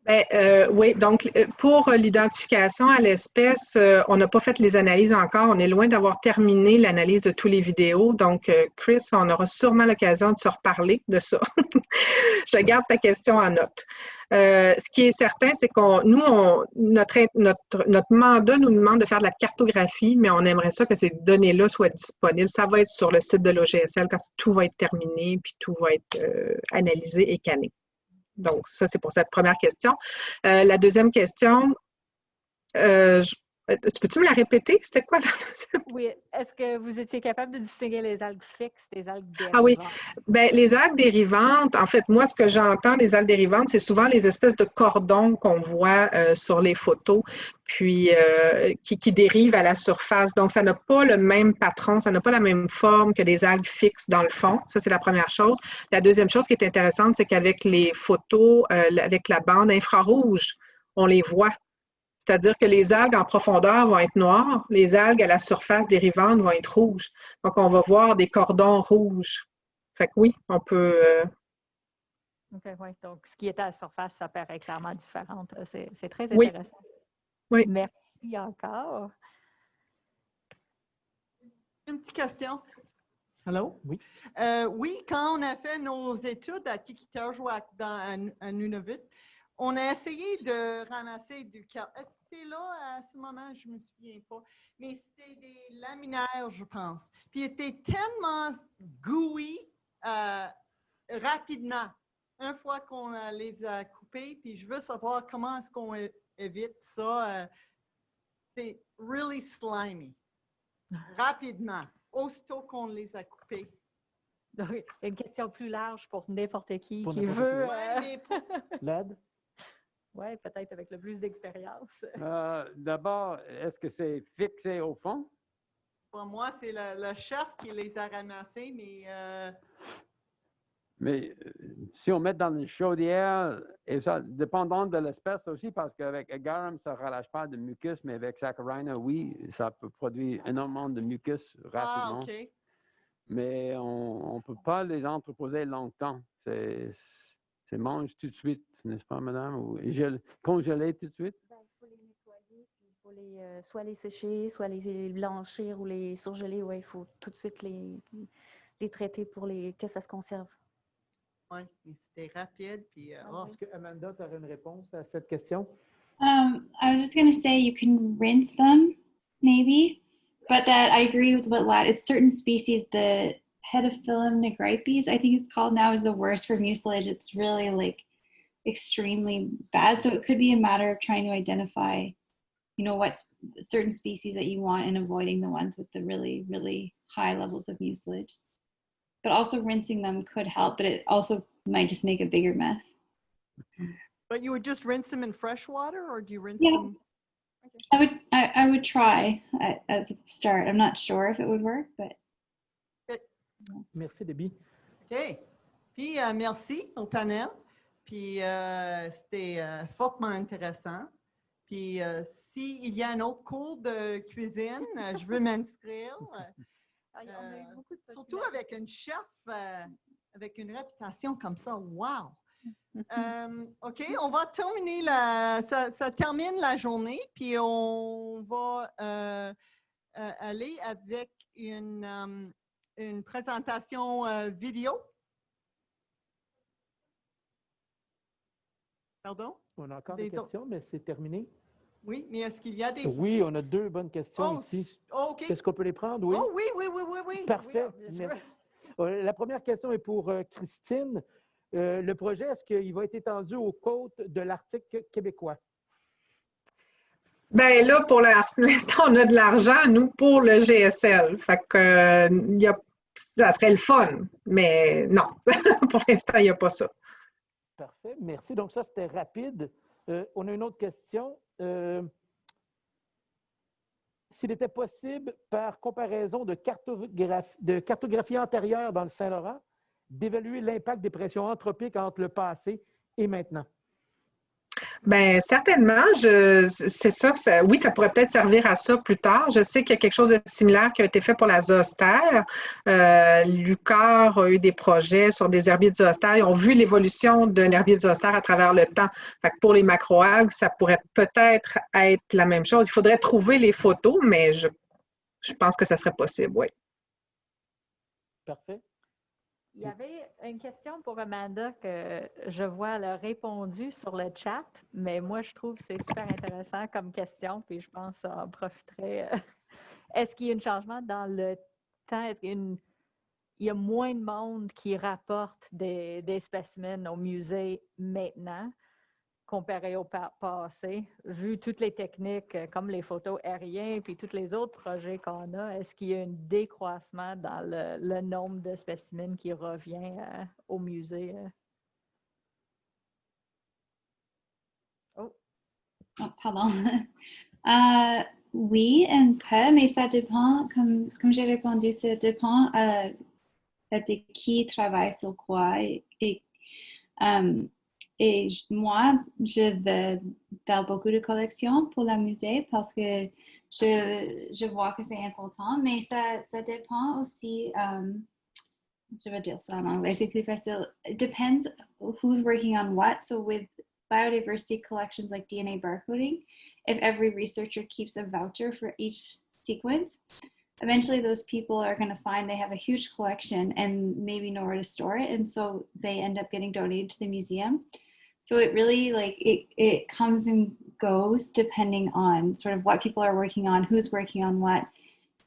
S8: Ben, oui, donc pour l'identification à l'espèce, on n'a pas fait les analyses encore. On est loin d'avoir terminé l'analyse de tous les vidéos. Donc, Chris, on aura sûrement l'occasion de se reparler de ça. Je garde ta question en note. Ce qui est certain, c'est notre mandat nous demande de faire de la cartographie, mais on aimerait ça que ces données-là soient disponibles. Ça va être sur le site de l'OGSL quand tout va être terminé, puis tout va être analysé et canné. Donc, ça, c'est pour cette première question. La deuxième question, peux-tu me la répéter? C'était quoi la deuxième?
S1: Oui. Est-ce que vous étiez capable de distinguer les algues fixes des algues dérivantes?
S8: Ah oui. Bien, les algues dérivantes, en fait, moi, ce que j'entends des algues dérivantes, c'est souvent les espèces de cordons qu'on voit sur les photos, puis qui dérivent à la surface. Donc, ça n'a pas le même patron, ça n'a pas la même forme que des algues fixes dans le fond. Ça, c'est la première chose. La deuxième chose qui est intéressante, c'est qu'avec les photos, avec la bande infrarouge, on les voit. C'est-à-dire que les algues en profondeur vont être noires, les algues à la surface dérivantes vont être rouges. Donc, on va voir des cordons rouges. Fait que oui, on peut...
S1: OK, oui. Donc, ce qui est à la surface, ça paraît clairement différent. C'est très
S8: Oui.
S1: intéressant.
S8: Oui.
S1: Merci encore.
S9: Une petite question. Allô?
S2: Oui.
S9: Oui, quand on a fait nos études à Tikitajuak dans un Nunavut, on a essayé de ramasser du calcaire. Est-ce que c'était là à ce moment? Je ne me souviens pas. Mais c'était des laminaires, je pense. Puis, ils étaient tellement gooey rapidement, une fois qu'on les a coupés. Puis, je veux savoir comment est-ce qu'on évite ça. C'est really slimy. Rapidement, aussitôt qu'on les a coupés.
S1: Oui, une question plus large pour n'importe qui
S2: Pour
S1: qui
S2: n'importe
S1: veut.
S2: Led?
S1: Oui, peut-être avec le plus d'expérience.
S3: D'abord, est-ce que c'est fixé au fond?
S9: Pour moi, c'est le chef qui les a ramassés, mais...
S3: Mais si on met dans une chaudière, et ça, dépendant de l'espèce aussi, parce qu'avec Agarum, ça ne relâche pas de mucus, mais avec Saccharina, oui, ça peut produire énormément de mucus rapidement.
S9: Ah, OK.
S3: Mais on ne peut pas les entreposer longtemps. C'est mange tout de suite, n'est-ce pas, madame? Ou congeler tout de suite?
S6: Il faut les nettoyer, puis il faut soit les sécher, soit les blanchir ou les surgeler. Ouais, il faut tout de suite les traiter pour que ça se conserve.
S9: Oui, c'était rapide. Puis,
S2: Est-ce que Amanda, tu aurais une réponse à cette question?
S4: I was just going to say you can rinse them, maybe, but that I agree with what Lad. It's certain species, the Hedophyllum nigripes, I think it's called now, is the worst for mucilage. It's really like extremely bad. So it could be a matter of trying to identify, what certain species that you want and avoiding the ones with the really, really high levels of mucilage. But also rinsing them could help, but it also might just make a bigger mess.
S9: But you would just rinse them in fresh water, or do you rinse them?
S4: Okay. I would try as a start. I'm not sure if it would work, but.
S2: Merci, Debbie.
S9: OK. Puis, merci au panel. Puis, c'était fortement intéressant. Puis, s'il y a un autre cours de cuisine, je veux m'inscrire. Surtout avec un chef avec une réputation comme ça. Wow! OK, on va terminer ça termine la journée, puis on va aller avec une présentation vidéo. Pardon?
S2: On a encore des questions, mais c'est terminé.
S9: Oui, mais est-ce qu'il y a des...
S2: Oui, on a 2 bonnes questions ici.
S9: OK.
S2: Est-ce qu'on peut les prendre? Oui.
S9: Oh oui.
S2: Parfait.
S9: Oui,
S2: la première question est pour Christine. Le projet, est-ce qu'il va être étendu aux côtes de l'Arctique québécois?
S8: Bien là, pour l'instant, on a de l'argent, nous, pour le GSL. Fait que ça serait le fun, mais non. Pour l'instant, il n'y a pas ça.
S2: Parfait. Merci. Donc ça, c'était rapide. On a une autre question. s'il était possible, par comparaison de cartographie antérieure dans le Saint-Laurent, d'évaluer l'impact des pressions anthropiques entre le passé et maintenant.
S8: Bien, certainement. C'est ça, oui, ça pourrait peut-être servir à ça plus tard. Je sais qu'il y a quelque chose de similaire qui a été fait pour la zoostère. L'UQAR a eu des projets sur des herbiers de zoostère. Ils ont vu l'évolution d'un herbier de zoostère à travers le temps. Fait que pour les macroalgues, ça pourrait peut-être être la même chose. Il faudrait trouver les photos, mais je pense que ça serait possible, oui.
S2: Parfait.
S1: Il y avait une question pour Amanda que je vois, elle a répondu sur le chat, mais moi, je trouve que c'est super intéressant comme question, puis je pense que ça en profiterait. Est-ce qu'il y a un changement dans le temps? Est-ce qu'il y a moins de monde qui rapporte des spécimens au musée maintenant comparé au passé? Vu toutes les techniques comme les photos aériennes puis tous les autres projets qu'on a, est-ce qu'il y a un décroissement dans le nombre de spécimens qui revient au musée?
S4: Oh, pardon. Oui, un peu, mais ça dépend, comme j'ai répondu, ça dépend de qui travaille sur quoi. Et moi, je veux faire beaucoup de collections pour le musée parce que je vois que c'est important, mais ça dépend aussi, je vais dire ça en anglais, c'est plus facile. It depends who's working on what. So with biodiversity collections like DNA barcoding, if every researcher keeps a voucher for each sequence, eventually those people are going to find they have a huge collection and maybe nowhere to store it. And so they end up getting donated to the museum. So it really it comes and goes depending on sort of what people are working on, who's working on what,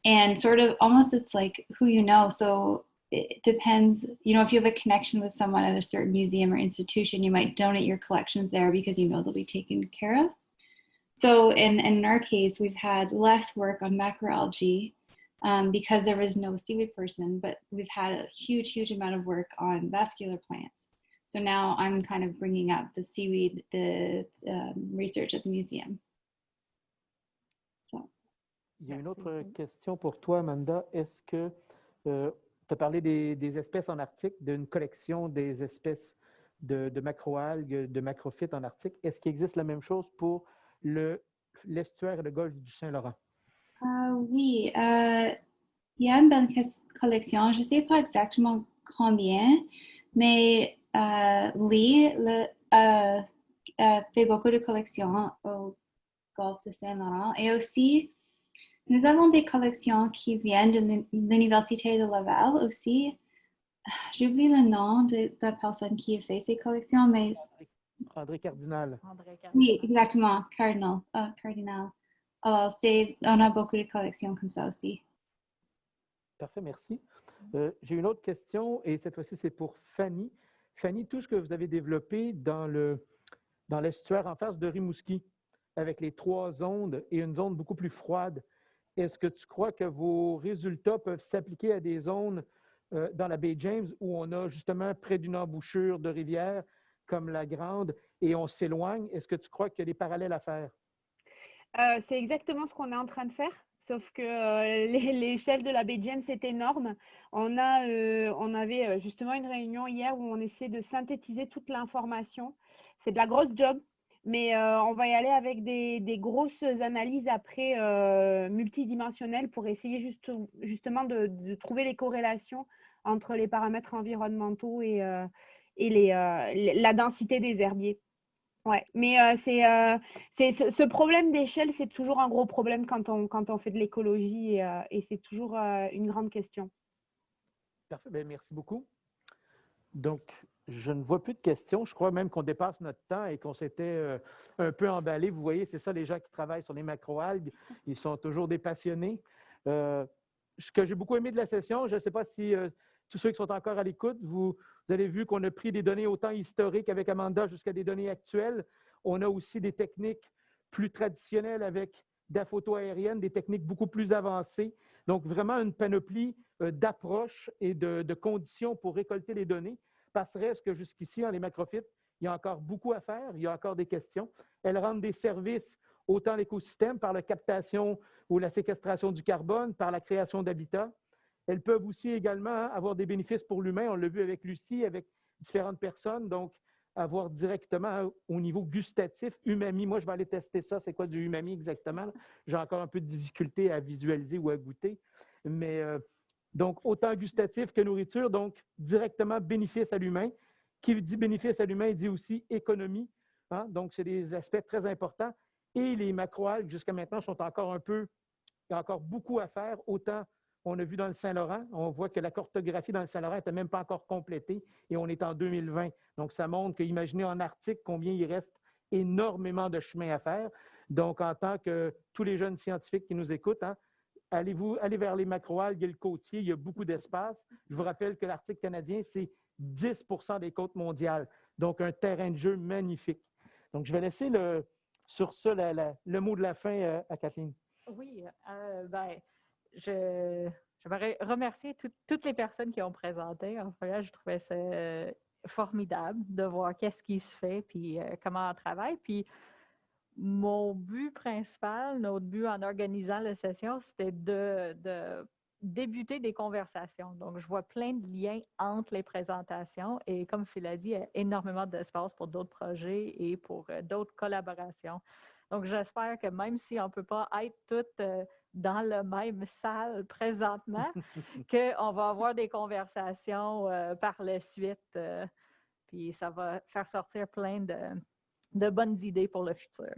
S4: and sort of almost it's like who you know. So it depends, you know, if you have a connection with someone at a certain museum or institution, you might donate your collections there because you know they'll be taken care of. So in our case, we've had less work on macroalgae because there was no seaweed person, but we've had a huge amount of work on vascular plants. So now I'm kind of bringing up the seaweed, the research at the museum. So.
S2: Il y a une autre question pour toi, Amanda. Est-ce que tu as parlé des espèces en Arctique, d'une collection des espèces de macroalgues, de macrophytes en Arctique? Est-ce qu'il existe la même chose pour l'estuaire et le golfe du Saint-Laurent?
S4: Oui, il y a une bonne collection. Je ne sais pas exactement combien, mais Lee fait beaucoup de collections au golfe de Saint-Laurent. Et aussi, nous avons des collections qui viennent de l'Université de Laval aussi. J'oublie le nom de la personne qui a fait ces collections, mais...
S2: André Cardinal.
S4: Oui, exactement, Cardinal. Alors, on a beaucoup de collections comme ça aussi.
S2: Parfait, merci. J'ai une autre question et cette fois-ci, c'est pour Fanny. Fanny, tout ce que vous avez développé dans l'estuaire en face de Rimouski, avec les 3 ondes et une zone beaucoup plus froide, est-ce que tu crois que vos résultats peuvent s'appliquer à des zones dans la baie James où on a justement près d'une embouchure de rivière comme la Grande et on s'éloigne? Est-ce que tu crois qu'il y a des parallèles à faire?
S5: C'est exactement ce qu'on est en train de faire, sauf que l'échelle de la baie James est énorme. On avait justement une réunion hier où on essaie de synthétiser toute l'information. C'est de la grosse job, mais on va y aller avec des grosses analyses après multidimensionnelles pour essayer justement de trouver les corrélations entre les paramètres environnementaux et la densité des herbiers. Ouais, mais ce problème d'échelle, c'est toujours un gros problème quand on fait de l'écologie et c'est toujours une grande question.
S2: Parfait, bien, merci beaucoup. Donc, je ne vois plus de questions. Je crois même qu'on dépasse notre temps et qu'on s'était un peu emballé. Vous voyez, c'est ça, les gens qui travaillent sur les macroalgues, ils sont toujours des passionnés. Ce que j'ai beaucoup aimé de la session, je ne sais pas si tous ceux qui sont encore à l'écoute, vous avez vu qu'on a pris des données autant historiques avec Amanda jusqu'à des données actuelles. On a aussi des techniques plus traditionnelles avec de la photo aérienne, des techniques beaucoup plus avancées. Donc, vraiment une panoplie d'approches et de conditions pour récolter les données. Parce que jusqu'ici, en les macrophytes, il y a encore beaucoup à faire, il y a encore des questions. Elles rendent des services autant l'écosystème par la captation ou la séquestration du carbone, par la création d'habitats. Elles peuvent aussi également avoir des bénéfices pour l'humain. On l'a vu avec Lucie, avec différentes personnes. Donc, avoir directement au niveau gustatif, umami. Moi, je vais aller tester ça. C'est quoi du umami exactement? J'ai encore un peu de difficulté à visualiser ou à goûter. Mais donc, autant gustatif que nourriture. Donc, directement bénéfice à l'humain. Qui dit bénéfice à l'humain dit aussi économie. Hein? Donc, c'est des aspects très importants. Et les macroalgues, jusqu'à maintenant, sont encore il y a encore beaucoup à faire. Autant, on a vu dans le Saint-Laurent, on voit que la cartographie dans le Saint-Laurent n'était même pas encore complétée et on est en 2020. Donc, ça montre que, imaginez en Arctique combien il reste énormément de chemin à faire. Donc, en tant que tous les jeunes scientifiques qui nous écoutent, hein, allez vers les macroalgues et le côtier, il y a beaucoup d'espace. Je vous rappelle que l'Arctique canadien, c'est 10 des côtes mondiales. Donc, un terrain de jeu magnifique. Donc, je vais laisser sur ça le mot de la fin à Kathleen.
S1: Oui, j'aimerais remercier toutes les personnes qui ont présenté. En fait, je trouvais ça formidable de voir qu'est-ce qui se fait puis comment on travaille. Puis mon but principal, notre but en organisant la session, c'était de débuter des conversations. Donc, je vois plein de liens entre les présentations et comme Phil a dit, il y a énormément d'espace pour d'autres projets et pour d'autres collaborations. Donc, j'espère que même si on ne peut pas être toutes dans la même salle présentement, qu'on va avoir des conversations par la suite. Puis ça va faire sortir plein de bonnes idées pour le futur.